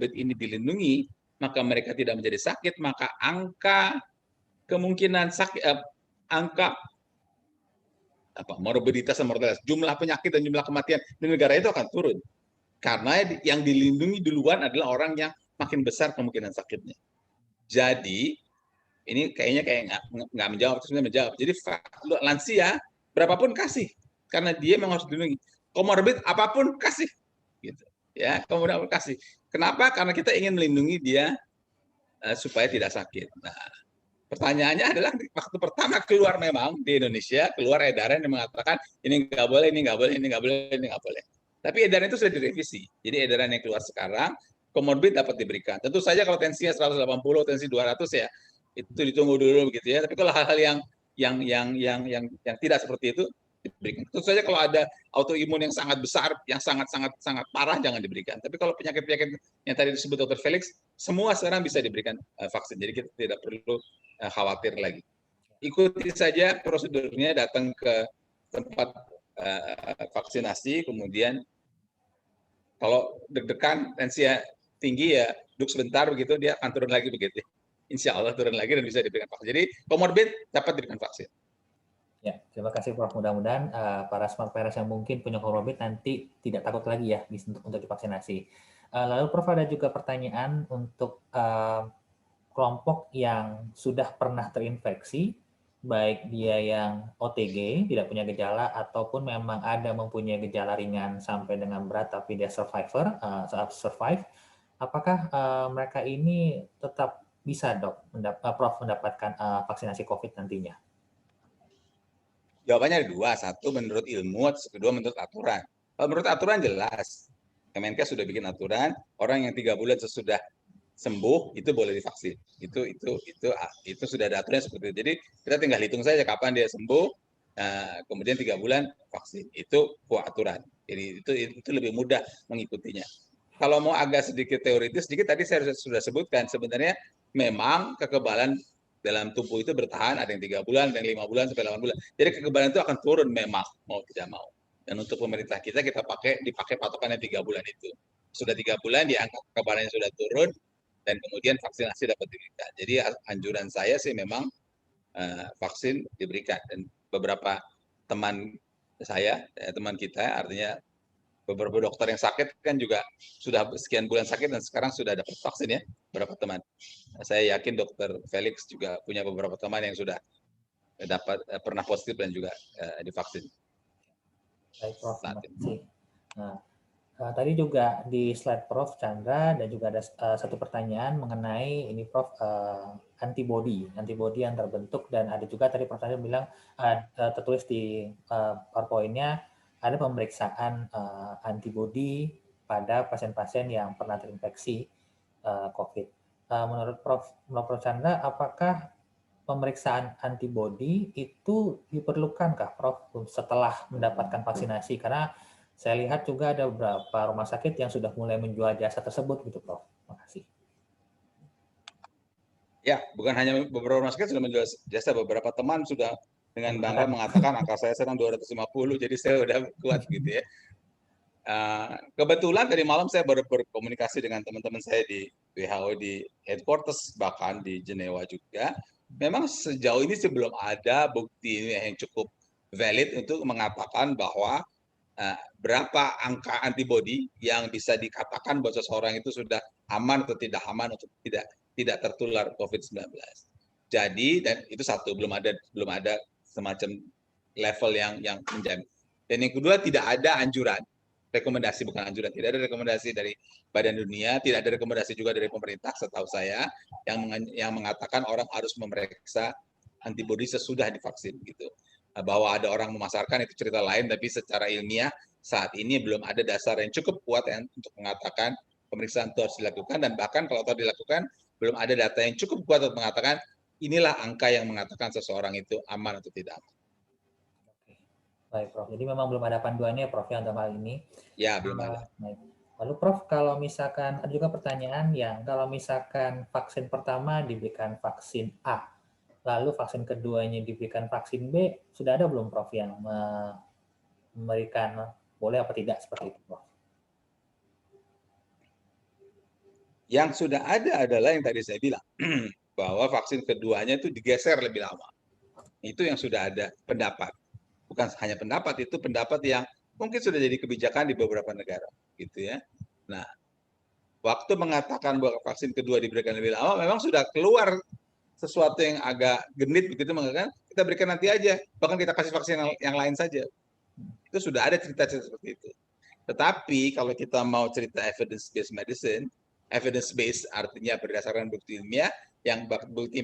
ini dilindungi, maka mereka tidak menjadi sakit, maka angka kemungkinan sakit, angka morbiditas dan mortalitas, jumlah penyakit dan jumlah kematian di negara itu akan turun. Karena yang dilindungi duluan adalah orang yang makin besar kemungkinan sakitnya. Jadi, ini kayaknya nggak menjawab, sebenarnya menjawab. Jadi lansia, berapapun kasih. Karena dia memang harus dilindungi. komorbid apapun kasih, gitu. Ya, komorbid apapun kasih. Kenapa? Karena kita ingin melindungi dia supaya tidak sakit. Nah, pertanyaannya adalah waktu pertama keluar memang di Indonesia keluar edaran yang mengatakan ini nggak boleh, ini nggak boleh, ini nggak boleh, ini nggak boleh. Tapi edaran itu sudah direvisi. Jadi edaran yang keluar sekarang komorbid dapat diberikan. Tentu saja kalau tensinya 180, tensi 200 ya itu ditunggu dulu begitu ya. Tapi kalau hal-hal yang tidak seperti itu diberikan. Tentu saja kalau ada autoimun yang sangat besar, yang sangat parah jangan diberikan. Tapi kalau penyakit-penyakit yang tadi disebut Dr. Felix, semua sekarang bisa diberikan vaksin. Jadi kita tidak perlu khawatir lagi. Ikuti saja prosedurnya, datang ke tempat vaksinasi, kemudian kalau deg-degan tensinya tinggi ya duduk sebentar begitu, dia akan turun lagi begitu. Insya Allah turun lagi dan bisa diberikan vaksin. Jadi komorbid dapat diberikan vaksin. Ya, terima kasih Prof. Mudah-mudahan para smart parents yang mungkin punya komorbid nanti tidak takut lagi ya untuk divaksinasi. Lalu Prof, ada juga pertanyaan untuk kelompok yang sudah pernah terinfeksi, baik dia yang OTG, tidak punya gejala, ataupun memang ada mempunyai gejala ringan sampai dengan berat, tapi dia survivor, survive, apakah mereka ini tetap bisa, Dok, Prof, mendapatkan vaksinasi COVID nantinya? Jawabannya ada dua, satu menurut ilmu, kedua menurut aturan. Kalau menurut aturan jelas, Kemenkes sudah bikin aturan, orang yang 3 bulan sesudah sembuh itu boleh divaksin. Itu sudah ada aturan seperti itu. Jadi kita tinggal hitung saja kapan dia sembuh, kemudian 3 bulan vaksin. Itu aturan. Jadi itu lebih mudah mengikutinya. Kalau mau agak sedikit teoritis, sedikit tadi saya sudah sebutkan, sebenarnya memang kekebalan dalam tubuh itu bertahan, ada yang 3 bulan, ada yang 5 bulan, sampai 8 bulan. Jadi kekebalan itu akan turun memang, mau tidak mau. Dan untuk pemerintah kita dipakai patokannya 3 bulan itu. Sudah 3 bulan, dianggap kekebalannya sudah turun, dan kemudian vaksinasi dapat diberikan. Jadi anjuran saya sih memang vaksin diberikan. Dan beberapa teman saya, teman kita, artinya beberapa dokter yang sakit kan juga sudah sekian bulan sakit dan sekarang sudah dapat vaksin ya, beberapa teman. Saya yakin Dr. Felix juga punya beberapa teman yang sudah pernah positif dan juga divaksin. Baik, Prof. Terima kasih. Nah, tadi juga di slide Prof. Chandra dan juga ada satu pertanyaan mengenai ini Prof, antibody yang terbentuk, dan ada juga tadi Prof. Chandra bilang tertulis di PowerPoint-nya ada pemeriksaan antibody pada pasien-pasien yang pernah terinfeksi COVID. Menurut Prof. Chandra, apakah pemeriksaan antibody itu diperlukankah, Prof, setelah mendapatkan vaksinasi? Karena saya lihat juga ada beberapa rumah sakit yang sudah mulai menjual jasa tersebut, gitu, Prof. Terima kasih. Ya, bukan hanya beberapa rumah sakit sudah menjual jasa, beberapa teman sudah dengan bangga mengatakan angka saya sedang 250, jadi saya udah kuat gitu ya. Kebetulan tadi malam saya baru berkomunikasi dengan teman-teman saya di WHO di headquarters, bahkan di Jenewa juga. Memang sejauh ini sebelum ada bukti yang cukup valid untuk mengatakan bahwa berapa angka antibody yang bisa dikatakan bahwa seseorang itu sudah aman atau tidak aman untuk tidak tertular COVID-19. Jadi, dan itu satu, belum ada semacam level yang menjamin. Dan yang kedua, tidak ada anjuran, rekomendasi, bukan anjuran, tidak ada rekomendasi dari Badan Dunia, tidak ada rekomendasi juga dari pemerintah setahu saya yang mengatakan orang harus memeriksa antibodi sesudah divaksin gitu. Bahwa ada orang memasarkan itu cerita lain, tapi secara ilmiah saat ini belum ada dasar yang cukup kuat untuk mengatakan pemeriksaan itu harus dilakukan, dan bahkan kalau itu dilakukan belum ada data yang cukup kuat untuk mengatakan inilah angka yang mengatakan seseorang itu aman atau tidak aman. Baik, Prof. Jadi memang belum ada panduannya, Prof, ya, untuk hal ini. Ya, belum ada. Baik. Lalu, Prof, kalau misalkan ada juga pertanyaan kalau misalkan vaksin pertama diberikan vaksin A, lalu vaksin keduanya diberikan vaksin B, sudah ada belum, Prof, yang memberikan boleh apa tidak seperti itu, Prof? Yang sudah ada adalah yang tadi saya bilang, bahwa vaksin keduanya itu digeser lebih lama. Itu yang sudah ada pendapat. Bukan hanya pendapat, itu pendapat yang mungkin sudah jadi kebijakan di beberapa negara, gitu ya. Nah, waktu mengatakan bahwa vaksin kedua diberikan lebih lama, memang sudah keluar sesuatu yang agak genit begitu, mengatakan kita berikan nanti aja, bahkan kita kasih vaksin yang lain saja. Itu sudah ada cerita-cerita seperti itu. Tetapi kalau kita mau cerita evidence-based medicine, evidence-based artinya berdasarkan bukti ilmiah, yang bukti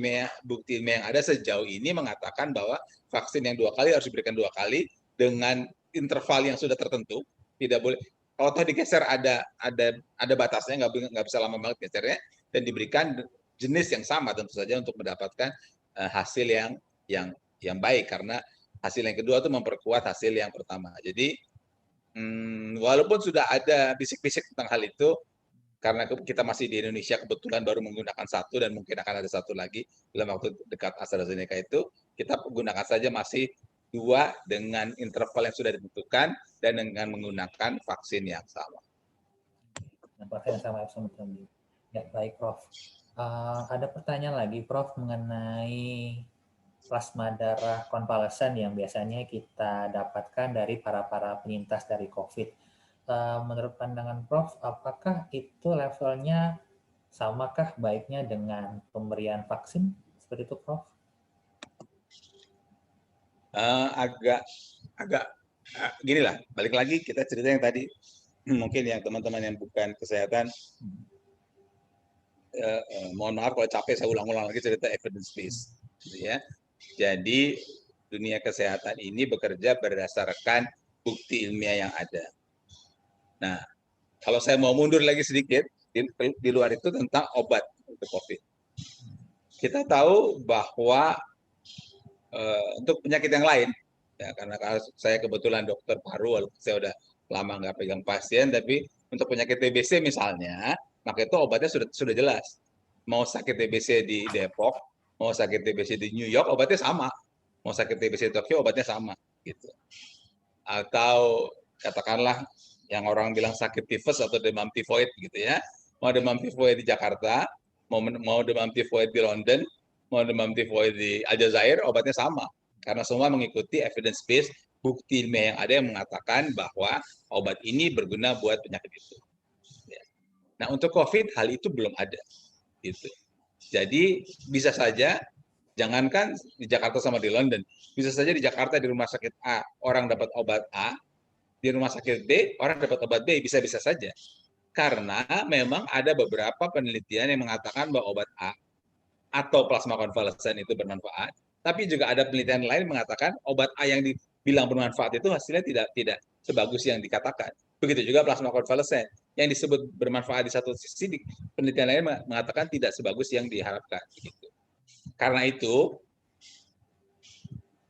ilmiah yang ada sejauh ini mengatakan bahwa vaksin yang 2 kali harus diberikan 2 kali dengan interval yang sudah tertentu, tidak boleh. Kalau toh digeser ada batasnya, nggak bisa lama banget gesernya, dan diberikan jenis yang sama tentu saja untuk mendapatkan hasil yang baik, karena hasil yang kedua itu memperkuat hasil yang pertama. Jadi walaupun sudah ada bisik-bisik tentang hal itu, karena kita masih di Indonesia kebetulan baru menggunakan satu dan mungkin akan ada satu lagi dalam waktu dekat AstraZeneca itu, kita gunakan saja masih 2 dengan interval yang sudah ditentukan dan dengan menggunakan vaksin yang sama. Vaksin yang sama ya, baik Prof. Ada pertanyaan lagi Prof mengenai plasma darah konvalesen yang biasanya kita dapatkan dari para penyintas dari COVID. Menurut pandangan Prof, apakah itu levelnya samakah baiknya dengan pemberian vaksin? Seperti itu, Prof? Agak gini lah, balik lagi kita cerita yang tadi, mungkin yang teman-teman yang bukan kesehatan, mohon maaf kalau capek saya ulang-ulang lagi cerita evidence based, gitu ya. Jadi dunia kesehatan ini bekerja berdasarkan bukti ilmiah yang ada. Nah, kalau saya mau mundur lagi sedikit, di luar itu tentang obat untuk COVID. Kita tahu bahwa untuk penyakit yang lain, ya, karena saya kebetulan dokter paru, saya udah lama nggak pegang pasien, tapi untuk penyakit TBC misalnya, maka itu obatnya sudah jelas. Mau sakit TBC di Depok, mau sakit TBC di New York, obatnya sama. Mau sakit TBC di Tokyo, obatnya sama. Gitu. Atau katakanlah yang orang bilang sakit tifus atau demam tifoid gitu ya. Mau demam tifoid di Jakarta, mau demam tifoid di London, mau demam tifoid di Aljazair, obatnya sama. Karena semua mengikuti evidence based, bukti ilmiah yang ada yang mengatakan bahwa obat ini berguna buat penyakit itu. Nah, untuk COVID hal itu belum ada. Gitu. Jadi bisa saja, jangankan di Jakarta sama di London, bisa saja di Jakarta di rumah sakit A orang dapat obat A, di rumah sakit B orang dapat obat B, bisa-bisa saja. Karena memang ada beberapa penelitian yang mengatakan bahwa obat A atau plasma konvalesen itu bermanfaat, tapi juga ada penelitian lain mengatakan obat A yang dibilang bermanfaat itu hasilnya tidak sebagus yang dikatakan. Begitu juga plasma konvalesen yang disebut bermanfaat di satu sisi, penelitian lain mengatakan tidak sebagus yang diharapkan. Gitu. Karena itu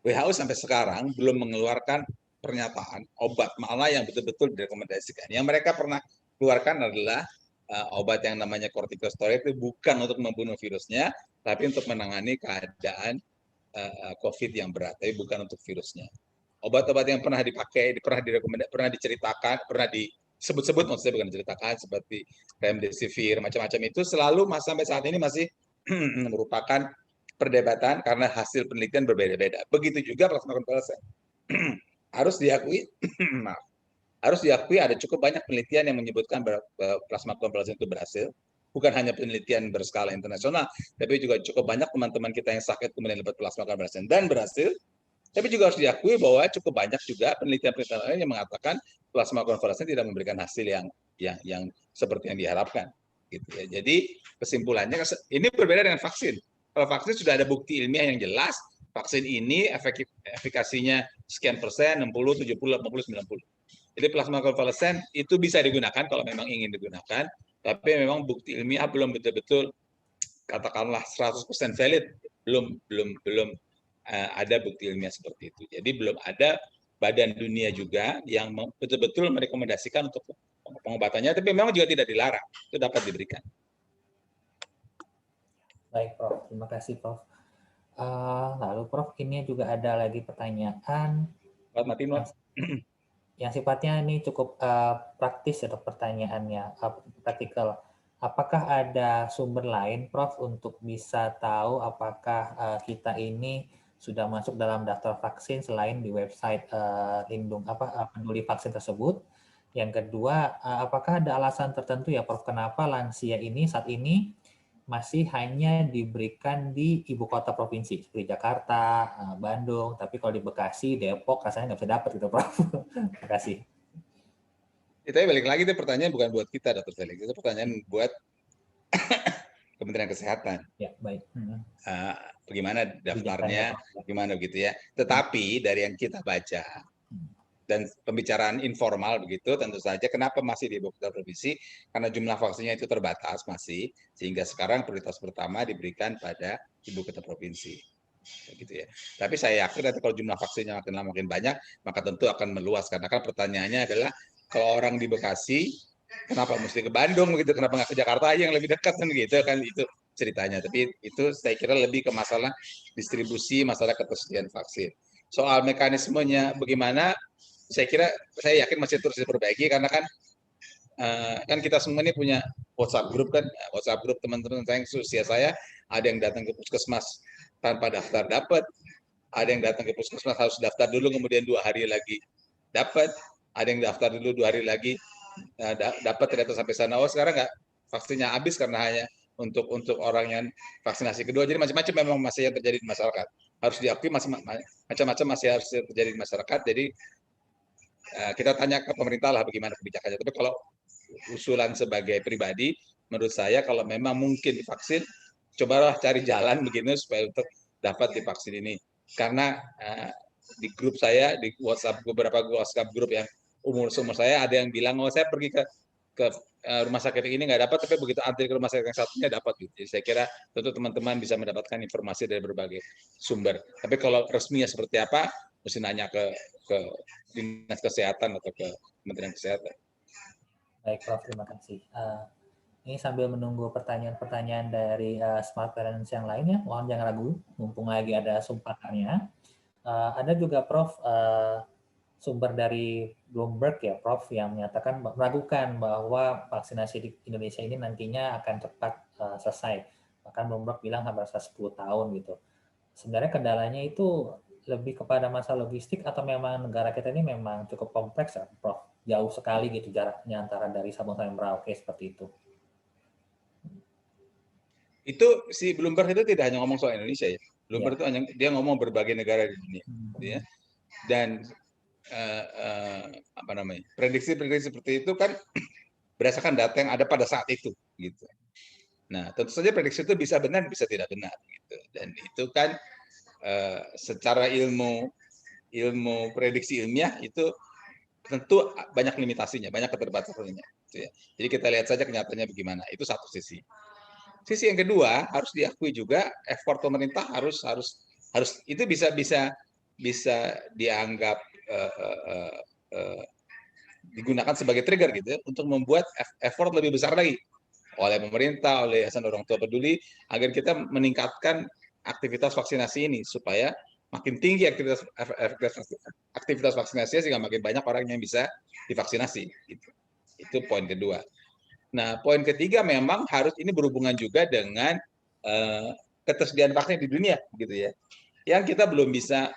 WHO sampai sekarang belum mengeluarkan pernyataan obat mana yang betul-betul direkomendasikan. Yang mereka pernah keluarkan adalah obat yang namanya kortikosteroid itu bukan untuk membunuh virusnya, tapi untuk menangani keadaan COVID yang berat, tapi bukan untuk virusnya. Obat-obat yang pernah dipakai, pernah diceritakan, pernah disebut-sebut, maksudnya bukan diceritakan, seperti remdesivir, macam-macam itu selalu sampai saat ini masih merupakan perdebatan karena hasil penelitian berbeda-beda. Begitu juga plasma konvalesen. Harus diakui ada cukup banyak penelitian yang menyebutkan bahwa plasma konvalesen itu berhasil. Bukan hanya penelitian berskala internasional, tapi juga cukup banyak teman-teman kita yang sakit kemudian dapat plasma konvalesen dan berhasil. Tapi juga harus diakui bahwa cukup banyak juga penelitian-penelitian lain yang mengatakan plasma konvalesen tidak memberikan hasil yang seperti yang diharapkan. Gitu ya. Jadi kesimpulannya ini berbeda dengan vaksin. Kalau vaksin sudah ada bukti ilmiah yang jelas, vaksin ini efikasinya sekian persen, 60, 70, 80, 90. Jadi plasma konvalesen itu bisa digunakan kalau memang ingin digunakan, tapi memang bukti ilmiah belum betul-betul katakanlah 100% valid, belum ada bukti ilmiah seperti itu. Jadi belum ada badan dunia juga yang betul-betul merekomendasikan untuk pengobatannya, tapi memang juga tidak dilarang, itu dapat diberikan. Baik Prof, terima kasih Prof. Lalu Prof, ini juga ada lagi pertanyaan yang sifatnya ini cukup praktis atau pertanyaannya praktikal. Apakah ada sumber lain Prof untuk bisa tahu apakah kita ini sudah masuk dalam daftar vaksin selain di website peduli vaksin tersebut? Yang kedua, apakah ada alasan tertentu ya Prof kenapa lansia ini saat ini masih hanya diberikan di ibu kota provinsi seperti Jakarta, Bandung, tapi kalau di Bekasi, Depok rasanya nggak bisa dapat gitu, Prof. Terima kasih. Itu balik lagi, itu pertanyaan bukan buat kita, Dr. Felix. Itu pertanyaan buat Kementerian Kesehatan. Ya, baik. Bagaimana daftarnya, gimana begitu ya. Tetapi dari yang kita baca dan pembicaraan informal begitu, tentu saja kenapa masih di ibu kota provinsi, karena jumlah vaksinnya itu terbatas masih, sehingga sekarang prioritas pertama diberikan pada ibu kota provinsi. Begitu ya. Tapi saya yakin nanti kalau jumlah vaksinnya makin lama makin banyak, maka tentu akan meluas. Karena kan pertanyaannya adalah, kalau orang di Bekasi, kenapa mesti ke Bandung begitu? Kenapa nggak ke Jakarta aja yang lebih dekat kan gitu kan, itu ceritanya. Tapi itu saya kira lebih ke masalah distribusi, masalah ketersediaan vaksin. Soal mekanismenya bagaimana, saya yakin masih terus diperbaiki, karena kan kita semua ini punya WhatsApp group kan, WhatsApp group teman-teman saya yang usia saya, ada yang datang ke puskesmas tanpa daftar dapat, ada yang datang ke puskesmas harus daftar dulu kemudian 2 hari lagi dapat, ada yang daftar dulu 2 hari lagi dapat ternyata sampai sana. Oh sekarang nggak, vaksinnya habis karena hanya untuk orang yang vaksinasi kedua. Jadi macam-macam memang masih yang terjadi di masyarakat. Harus diakui macam-macam masih harus terjadi di masyarakat. Jadi kita tanya ke pemerintah lah bagaimana kebijakannya. Tapi kalau usulan sebagai pribadi, menurut saya kalau memang mungkin divaksin, cobalah cari jalan begini supaya untuk dapat divaksin ini. Karena di grup saya, di WhatsApp, beberapa WhatsApp grup yang umur saya, ada yang bilang, oh saya pergi ke rumah sakit ini nggak dapat, tapi begitu antri ke rumah sakit yang satunya dapat. Jadi saya kira tentu teman-teman bisa mendapatkan informasi dari berbagai sumber. Tapi kalau resminya seperti apa, mesti nanya ke Dinas Kesehatan atau ke Kementerian Kesehatan. Baik, Prof. Terima kasih. Ini sambil menunggu pertanyaan-pertanyaan dari Smart Parents yang lainnya, mohon jangan ragu, mumpung lagi ada sumpangannya. Ada juga, Prof, sumber dari Bloomberg ya, Prof, yang menyatakan meragukan bahwa vaksinasi di Indonesia ini nantinya akan cepat selesai. Bahkan Bloomberg bilang hampir 10 tahun gitu. Sebenarnya kendalanya itu lebih kepada masalah logistik atau memang negara kita ini memang cukup kompleks ya, Prof? Jauh sekali gitu jaraknya antara dari Sabang sampai Merauke seperti itu. Itu si Bloomberg itu tidak hanya ngomong soal Indonesia ya. Bloomberg itu hanya dia ngomong berbagai negara di dunia, ya. Dan prediksi-prediksi seperti itu kan berdasarkan data yang ada pada saat itu, gitu. Nah, tentu saja prediksi itu bisa benar, bisa tidak benar, gitu. Dan itu kan secara ilmu prediksi ilmiah itu tentu banyak limitasinya, banyak keterbatasannya. Gitu ya. Jadi kita lihat saja kenyataannya bagaimana. Itu satu sisi. Sisi yang kedua harus diakui juga effort pemerintah harus itu bisa dianggap digunakan sebagai trigger gitu ya, untuk membuat effort lebih besar lagi oleh pemerintah, oleh Yayasan Orang Tua Peduli, agar kita meningkatkan aktivitas vaksinasi ini supaya makin tinggi aktivitas vaksinasi sehingga makin banyak orang yang bisa divaksinasi. Gitu. Itu poin kedua. Nah, poin ketiga memang harus ini berhubungan juga dengan ketersediaan vaksin di dunia, gitu ya. Yang kita belum bisa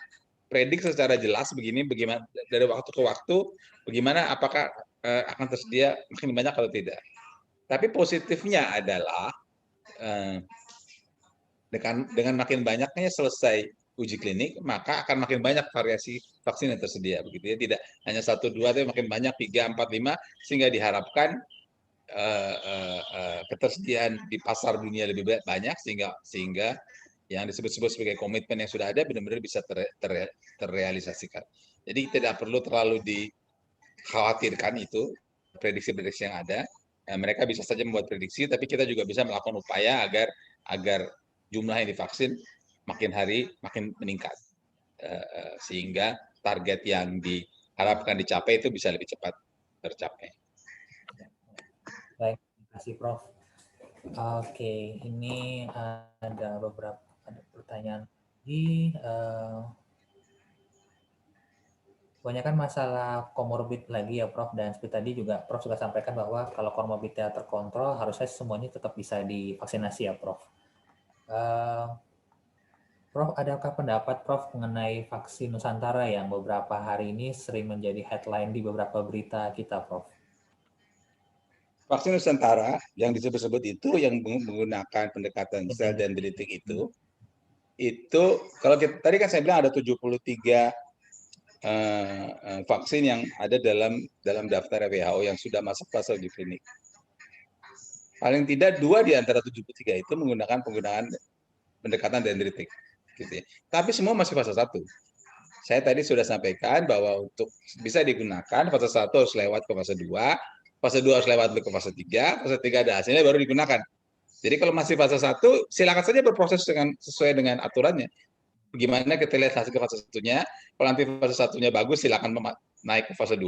predik secara jelas bagaimana dari waktu ke waktu, bagaimana apakah akan tersedia makin banyak atau tidak. Tapi positifnya adalah dengan makin banyaknya selesai uji klinik, maka akan makin banyak variasi vaksin yang tersedia, begitu ya. Tidak hanya 1, 2, tapi makin banyak 3, 4, 5, sehingga diharapkan ketersediaan di pasar dunia lebih banyak, sehingga yang disebut-sebut sebagai komitmen yang sudah ada benar-benar bisa terrealisasikan. Jadi tidak perlu terlalu dikhawatirkan itu prediksi-prediksi yang ada. Mereka bisa saja membuat prediksi, tapi kita juga bisa melakukan upaya agar jumlah yang divaksin makin hari makin meningkat, sehingga target yang diharapkan dicapai itu bisa lebih cepat tercapai. Baik, terima kasih Prof. Oke, ini ada beberapa pertanyaan lagi. Kebanyakan masalah komorbid lagi ya Prof, dan seperti tadi juga Prof sudah sampaikan bahwa kalau komorbidnya terkontrol harusnya semuanya tetap bisa divaksinasi ya Prof. Prof, adakah pendapat Prof mengenai vaksin Nusantara yang beberapa hari ini sering menjadi headline di beberapa berita kita, Prof? vaksin Nusantara yang disebut-sebut itu yang menggunakan pendekatan sel dendritik itu kalau kita, tadi kan saya bilang ada 73 vaksin yang ada dalam daftar WHO yang sudah masuk fase uji klinik. Paling tidak 2 di antara 73 itu menggunakan pendekatan dendritik. Gitu ya. Tapi semua masih fase 1. Saya tadi sudah sampaikan bahwa untuk bisa digunakan fase 1 harus lewat ke fase 2, fase 2 harus lewat ke fase 3, fase 3 ada hasilnya baru digunakan. Jadi kalau masih fase 1, silakan saja berproses sesuai dengan aturannya. Bagaimana kita lihat hasil ke fase 1-nya, kalau nanti fase 1-nya bagus silakan naik ke fase 2,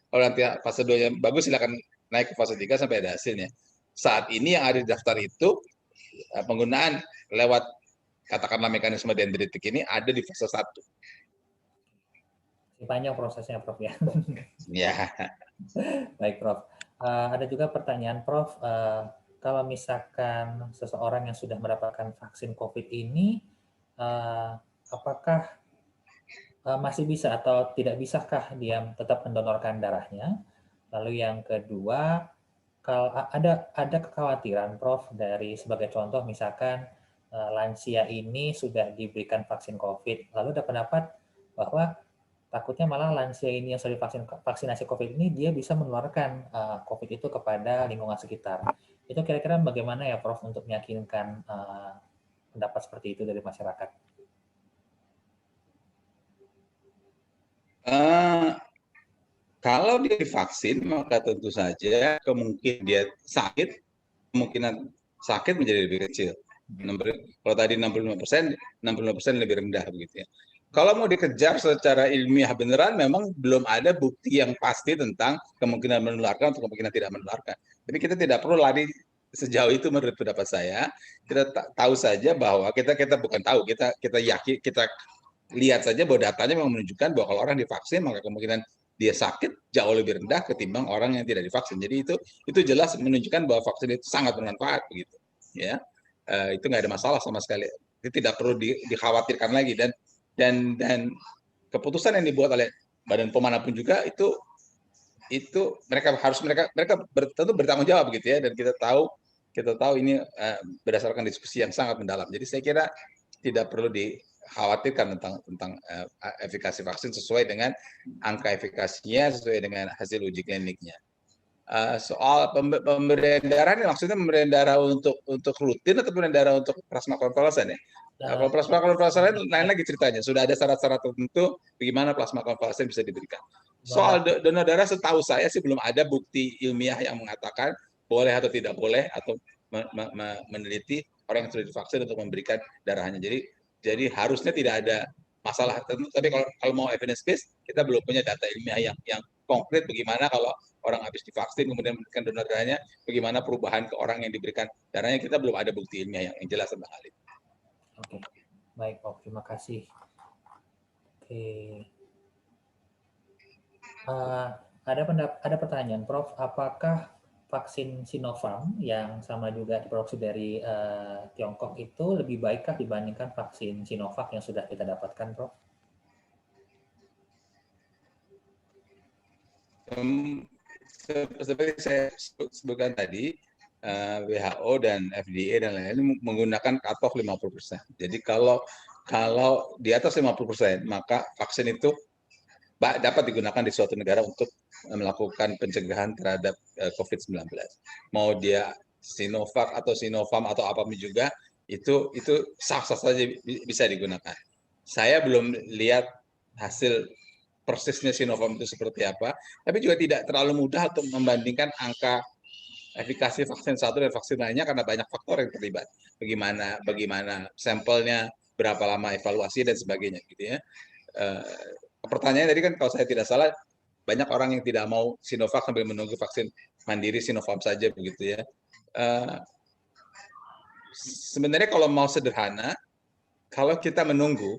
kalau nanti fase 2-nya bagus silakan naik ke fase 3 sampai ada hasilnya. Saat ini yang ada di daftar itu penggunaan lewat katakanlah mekanisme dendritik ini ada di fase 1. Panjang prosesnya, Prof ya. Ya. Baik, Prof. Ada juga pertanyaan, Prof. Kalau misalkan seseorang yang sudah mendapatkan vaksin COVID ini, apakah masih bisa atau tidak bisakah dia tetap mendonorkan darahnya? Lalu yang kedua, kalau ada kekhawatiran, Prof, dari sebagai contoh misalkan lansia ini sudah diberikan vaksin COVID, lalu ada pendapat bahwa takutnya malah lansia ini yang sudah vaksinasi COVID ini dia bisa menularkan COVID itu kepada lingkungan sekitar. Itu kira-kira bagaimana ya, Prof, untuk meyakinkan pendapat seperti itu dari masyarakat? Kalau dia divaksin, maka tentu saja kemungkinan sakit menjadi lebih kecil. Kalau tadi 65%, 65% lebih rendah begitu ya. Kalau mau dikejar secara ilmiah beneran, memang belum ada bukti yang pasti tentang kemungkinan menularkan atau kemungkinan tidak menularkan. Jadi kita tidak perlu lari sejauh itu menurut pendapat saya. Kita tahu saja bahwa kita bukan tahu, kita yakin, kita lihat saja bahwa datanya memang menunjukkan bahwa kalau orang divaksin maka kemungkinan dia sakit jauh lebih rendah ketimbang orang yang tidak divaksin. Jadi itu jelas menunjukkan bahwa vaksin itu sangat bermanfaat begitu. Ya, itu nggak ada masalah sama sekali. Itu tidak perlu dikhawatirkan lagi dan keputusan yang dibuat oleh Badan POM manapun juga itu mereka tentu bertanggung jawab gitu ya, dan kita tahu ini berdasarkan diskusi yang sangat mendalam. Jadi saya kira tidak perlu dikhawatirkan tentang efikasi vaksin sesuai dengan angka efikasinya, sesuai dengan hasil uji kliniknya. Soal pemberian darah ini maksudnya pemberian darah untuk rutin atau pemberian darah untuk plasma konvalesen ya? Kalau plasma konvalesen lain lagi ceritanya, sudah ada syarat-syarat tertentu bagaimana plasma konvalesen bisa diberikan. Soal donor darah setahu saya sih belum ada bukti ilmiah yang mengatakan boleh atau tidak boleh atau meneliti orang yang sudah divaksin untuk memberikan darahnya. Jadi harusnya tidak ada masalah. Tapi kalau mau evidence based, kita belum punya data ilmiah yang konkret bagaimana kalau orang habis divaksin kemudian memberikan donor darahnya, bagaimana perubahan ke orang yang diberikan darahnya, kita belum ada bukti ilmiah yang jelas tentang hal itu. Oke, baik, Prof. Terima kasih. Oke. Ada pertanyaan, Prof. Apakah vaksin Sinopharm yang sama juga diproduksi dari Tiongkok itu lebih baikkah dibandingkan vaksin Sinovac yang sudah kita dapatkan, Prof? Seperti saya sebutkan tadi, WHO dan FDA dan lain-lain menggunakan cut-off 50%. Jadi kalau di atas 50%, maka vaksin itu dapat digunakan di suatu negara untuk melakukan pencegahan terhadap COVID-19. Mau dia Sinovac atau Sinopharm atau apapun juga, itu sah-sah saja bisa digunakan. Saya belum lihat hasil persisnya Sinopharm itu seperti apa, tapi juga tidak terlalu mudah untuk membandingkan angka efikasi vaksin satu dan vaksin lainnya karena banyak faktor yang terlibat. Bagaimana sampelnya, berapa lama evaluasi dan sebagainya, gitu ya. Pertanyaannya tadi kan kalau saya tidak salah banyak orang yang tidak mau Sinovac sambil menunggu vaksin mandiri Sinopharm saja begitu ya. Sebenarnya kalau mau sederhana, kalau kita menunggu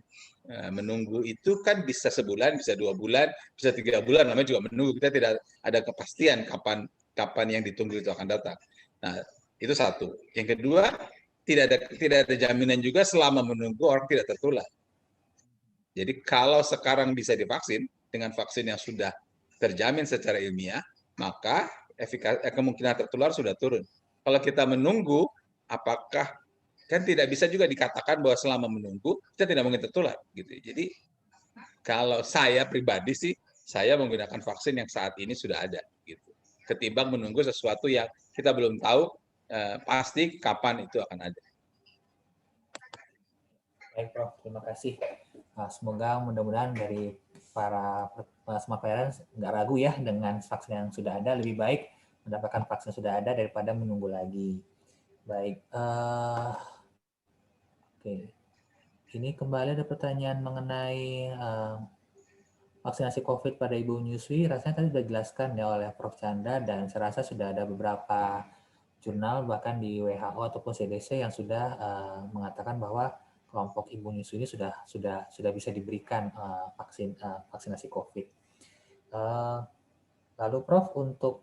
itu kan bisa sebulan, bisa 2 bulan, bisa 3 bulan, namanya juga menunggu. Kita tidak ada kepastian kapan yang ditunggu itu akan datang. Nah, itu satu. Yang kedua, tidak ada jaminan juga selama menunggu orang tidak tertular. Jadi kalau sekarang bisa divaksin dengan vaksin yang sudah terjamin secara ilmiah, maka kemungkinan tertular sudah turun. Kalau kita menunggu, apakah kan tidak bisa juga dikatakan bahwa selama menunggu kita tidak mungkin tertular gitu. Jadi kalau saya pribadi sih, saya menggunakan vaksin yang saat ini sudah ada gitu. Ketimbang menunggu sesuatu yang kita belum tahu pasti kapan itu akan ada. Baik Prof, terima kasih. Semoga mudah-mudahan dari para smart parents nggak ragu ya dengan vaksin yang sudah ada, lebih baik mendapatkan vaksin sudah ada daripada menunggu lagi. Baik, oke. Ini kembali ada pertanyaan mengenai vaksinasi COVID pada Ibu Menyusui. Rasanya tadi sudah dijelaskan ya oleh Prof. Chandra, dan saya rasa sudah ada beberapa jurnal bahkan di WHO ataupun CDC yang sudah mengatakan bahwa kelompok ibu menyusui ini sudah bisa diberikan vaksinasi COVID. Lalu Prof, untuk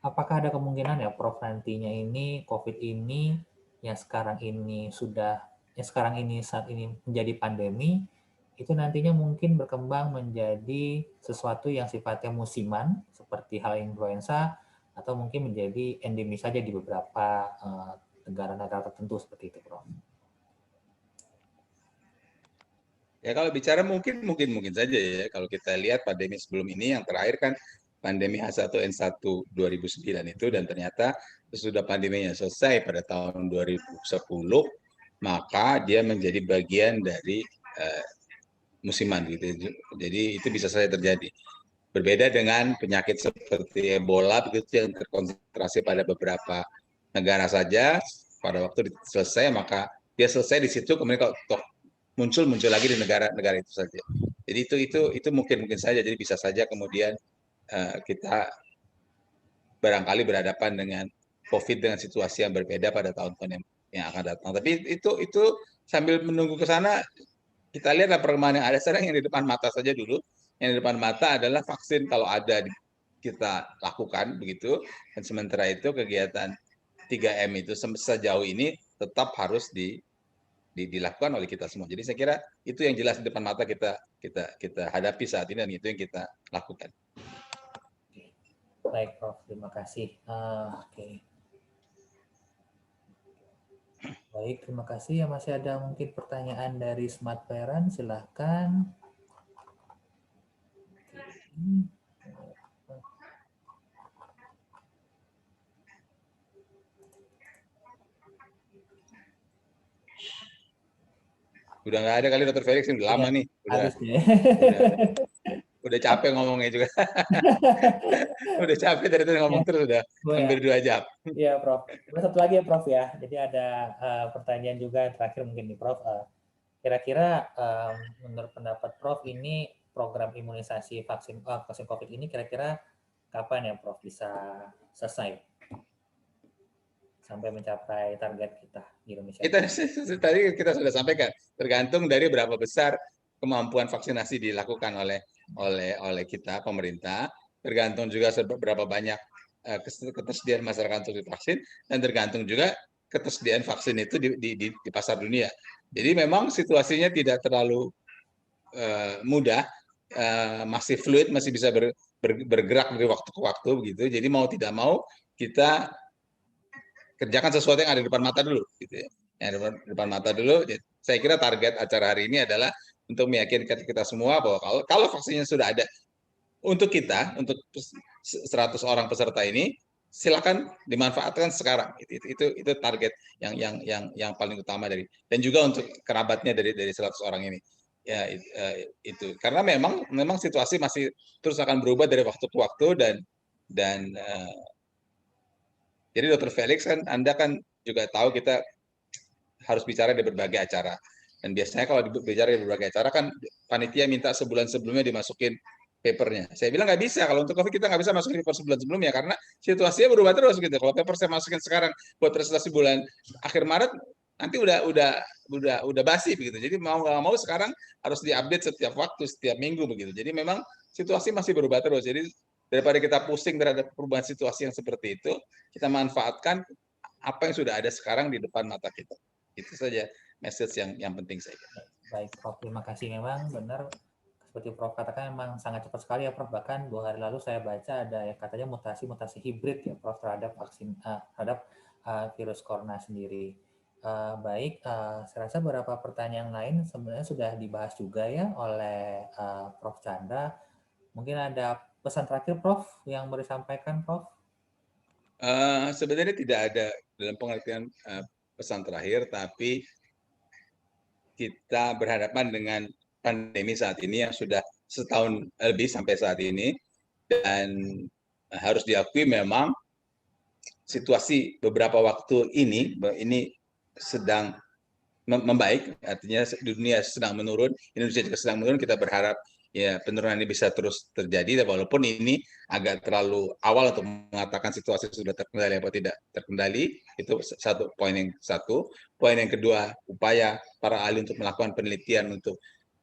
apakah ada kemungkinan ya Prof nantinya ini COVID ini yang saat ini menjadi pandemi, itu nantinya mungkin berkembang menjadi sesuatu yang sifatnya musiman seperti hal influenza, atau mungkin menjadi endemis saja di beberapa negara-negara tertentu seperti itu, Prof. Ya kalau bicara mungkin saja ya. Kalau kita lihat pandemi sebelum ini yang terakhir kan pandemi H1N1 2009 itu, dan ternyata sesudah pandeminya selesai pada tahun 2010, maka dia menjadi bagian dari musiman gitu. Jadi itu bisa saja terjadi. Berbeda dengan penyakit seperti Ebola begitu yang terkonsentrasi pada beberapa negara saja, pada waktu selesai maka dia selesai di situ, kemudian kalau muncul lagi di negara-negara itu saja. Jadi itu mungkin saja. Jadi bisa saja kemudian kita barangkali berhadapan dengan COVID dengan situasi yang berbeda pada tahun-tahun yang akan datang. Tapi itu sambil menunggu ke sana, kita lihatlah perkembangan yang ada sekarang. Yang di depan mata saja dulu. Yang di depan mata adalah vaksin kalau ada kita lakukan begitu. Dan sementara itu kegiatan 3M itu sejauh ini tetap harus dilakukan oleh kita semua. Jadi saya kira itu yang jelas di depan mata kita hadapi saat ini, dan itu yang kita lakukan. Baik Prof, terima kasih. Oke. Baik, terima kasih. Ya, masih ada mungkin pertanyaan dari Smart Parent, silahkan. Udah nggak ada kali Dr. Felix, udah lama nih. Udah capek ngomongnya juga. Udah capek dari tadi ngomong terus, udah hampir 2 jam. Iya Prof. Satu lagi ya Prof ya. Jadi ada pertanyaan juga terakhir mungkin nih Prof. Kira-kira menurut pendapat Prof ini program imunisasi vaksin COVID ini kira-kira kapan ya Prof bisa selesai sampai mencapai target kita di Indonesia? Tadi kita sudah sampaikan, tergantung dari berapa besar kemampuan vaksinasi dilakukan oleh kita pemerintah, tergantung juga seberapa banyak ketersediaan masyarakat untuk divaksin, dan tergantung juga ketersediaan vaksin itu di pasar dunia. Jadi memang situasinya tidak terlalu mudah, masih fluid, masih bisa bergerak dari waktu ke waktu begitu. Jadi mau tidak mau kita kerjakan sesuatu yang ada di depan mata dulu, gitu ya. Yang ada di depan mata dulu. Saya kira target acara hari ini adalah untuk meyakinkan kita semua bahwa kalau vaksinnya sudah ada untuk kita, untuk 100 orang peserta ini, silakan dimanfaatkan sekarang. Itu target yang paling utama dan juga untuk kerabatnya dari 100 orang ini. Ya itu karena memang situasi masih terus akan berubah dari waktu ke waktu, dan jadi Dr. Felix kan, Anda kan juga tahu kita harus bicara di berbagai acara. Dan biasanya kalau bicara di berbagai acara kan panitia minta sebulan sebelumnya dimasukin papernya. Saya bilang nggak bisa, kalau untuk COVID kita nggak bisa masukin paper sebulan sebelumnya karena situasinya berubah terus gitu. Kalau paper saya masukin sekarang buat presentasi bulan akhir Maret, nanti udah basi begitu. Jadi mau nggak mau sekarang harus diupdate setiap waktu, setiap minggu begitu. Jadi memang situasi masih berubah terus. Jadi daripada kita pusing terhadap perubahan situasi yang seperti itu, kita manfaatkan apa yang sudah ada sekarang di depan mata kita. Itu saja message yang penting saya. Baik, Prof. Terima kasih. Memang benar seperti Prof katakan memang sangat cepat sekali ya Prof. Bahkan 2 hari lalu saya baca ada yang katanya mutasi hibrid ya Prof terhadap vaksin terhadap virus corona sendiri. Baik, saya rasa beberapa pertanyaan lain sebenarnya sudah dibahas juga ya oleh Prof Chandra. Mungkin ada pesan terakhir Prof yang mau disampaikan Prof? Sebenarnya tidak ada dalam pengertian pesan terakhir, tapi kita berhadapan dengan pandemi saat ini yang sudah setahun lebih sampai saat ini, dan harus diakui memang situasi beberapa waktu ini sedang membaik, artinya dunia sedang menurun, Indonesia juga sedang menurun. Kita berharap ya penurunan ini bisa terus terjadi, walaupun ini agak terlalu awal untuk mengatakan situasi sudah terkendali atau tidak terkendali. Itu satu. Poin yang kedua, upaya para ahli untuk melakukan penelitian untuk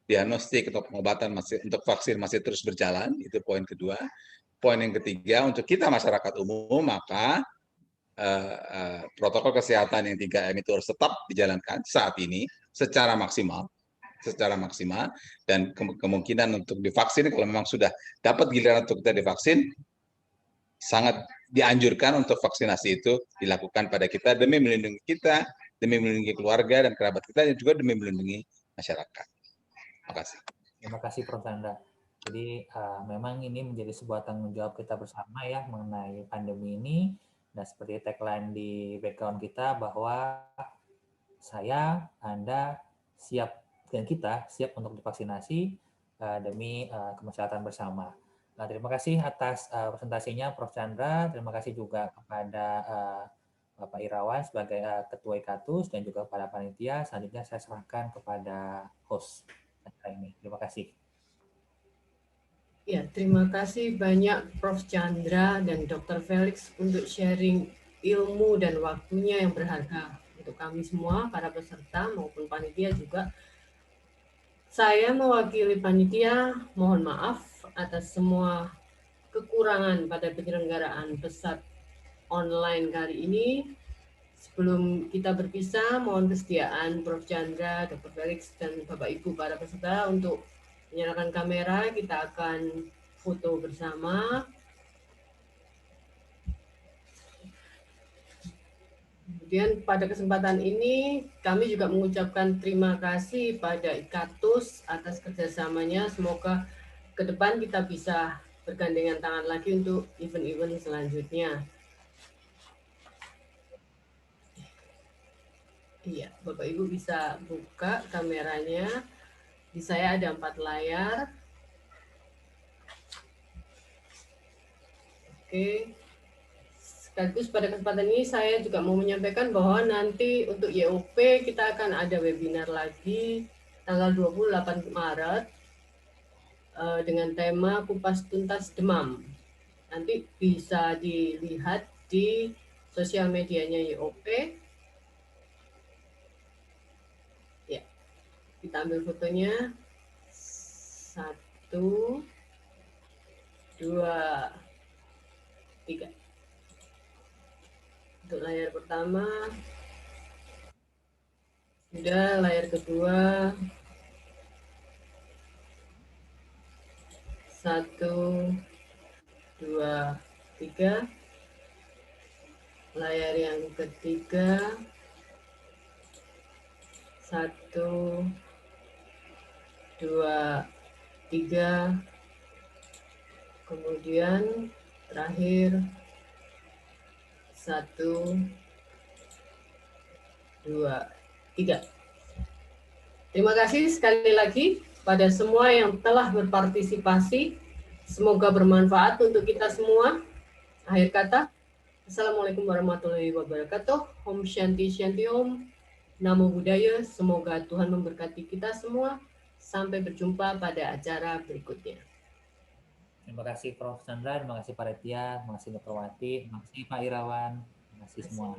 diagnostik atau pengobatan untuk vaksin masih terus berjalan. Itu poin kedua. Poin yang ketiga, untuk kita masyarakat umum, maka protokol kesehatan yang 3M itu harus tetap dijalankan saat ini secara maksimal, dan kemungkinan untuk divaksin kalau memang sudah dapat giliran untuk kita divaksin, sangat dianjurkan untuk vaksinasi itu dilakukan pada kita demi melindungi kita, demi melindungi keluarga dan kerabat kita, dan juga demi melindungi masyarakat. Terima kasih. Terima kasih Prof Chandra. Jadi memang ini menjadi sebuah tanggung jawab kita bersama ya mengenai pandemi ini. Dan seperti tagline di background kita bahwa saya, Anda siap dan kita siap untuk divaksinasi demi kemaslahatan bersama. Nah, terima kasih atas presentasinya Prof Chandra. Terima kasih juga kepada Bapak Irawan sebagai Ketua IKATUS dan juga kepada panitia. Selanjutnya saya serahkan kepada host acara ini. Terima kasih. Ya, terima kasih banyak Prof Chandra dan Dr. Felix untuk sharing ilmu dan waktunya yang berharga untuk kami semua, para peserta maupun panitia juga. Saya mewakili panitia, mohon maaf atas semua kekurangan pada penyelenggaraan pesat online kali ini. Sebelum kita berpisah, mohon kesediaan Prof Chandra, Dr. Felix, dan Bapak Ibu para peserta untuk menyalakan kamera. Kita akan foto bersama. Kemudian pada kesempatan ini kami juga mengucapkan terima kasih pada IKATUS atas kerjasamanya. Semoga ke depan kita bisa bergandengan tangan lagi untuk event-event selanjutnya. Iya, Bapak Ibu bisa buka kameranya. Di saya ada 4 layar. Oke. Sekaligus pada kesempatan ini saya juga mau menyampaikan bahwa nanti untuk YOP kita akan ada webinar lagi tanggal 28 Maret dengan tema kupas tuntas demam. Nanti bisa dilihat di sosial medianya YOP. Ya, kita ambil fotonya. 1, 2, 3. Untuk layar pertama, sudah. Layar kedua, 1, 2, 3. Layar yang ketiga, 1, 2, 3. Kemudian terakhir 1, 2, 3. Terima kasih sekali lagi pada semua yang telah berpartisipasi. Semoga bermanfaat untuk kita semua. Akhir kata, Assalamualaikum warahmatullahi wabarakatuh. Om Shanti Shanti Om. Namo Buddhaya. Semoga Tuhan memberkati kita semua. Sampai berjumpa pada acara berikutnya. Terima kasih Prof Chandra, terima kasih panitia, terima kasih Dr. Wati, terima kasih Pak Irawan, terima kasih semua.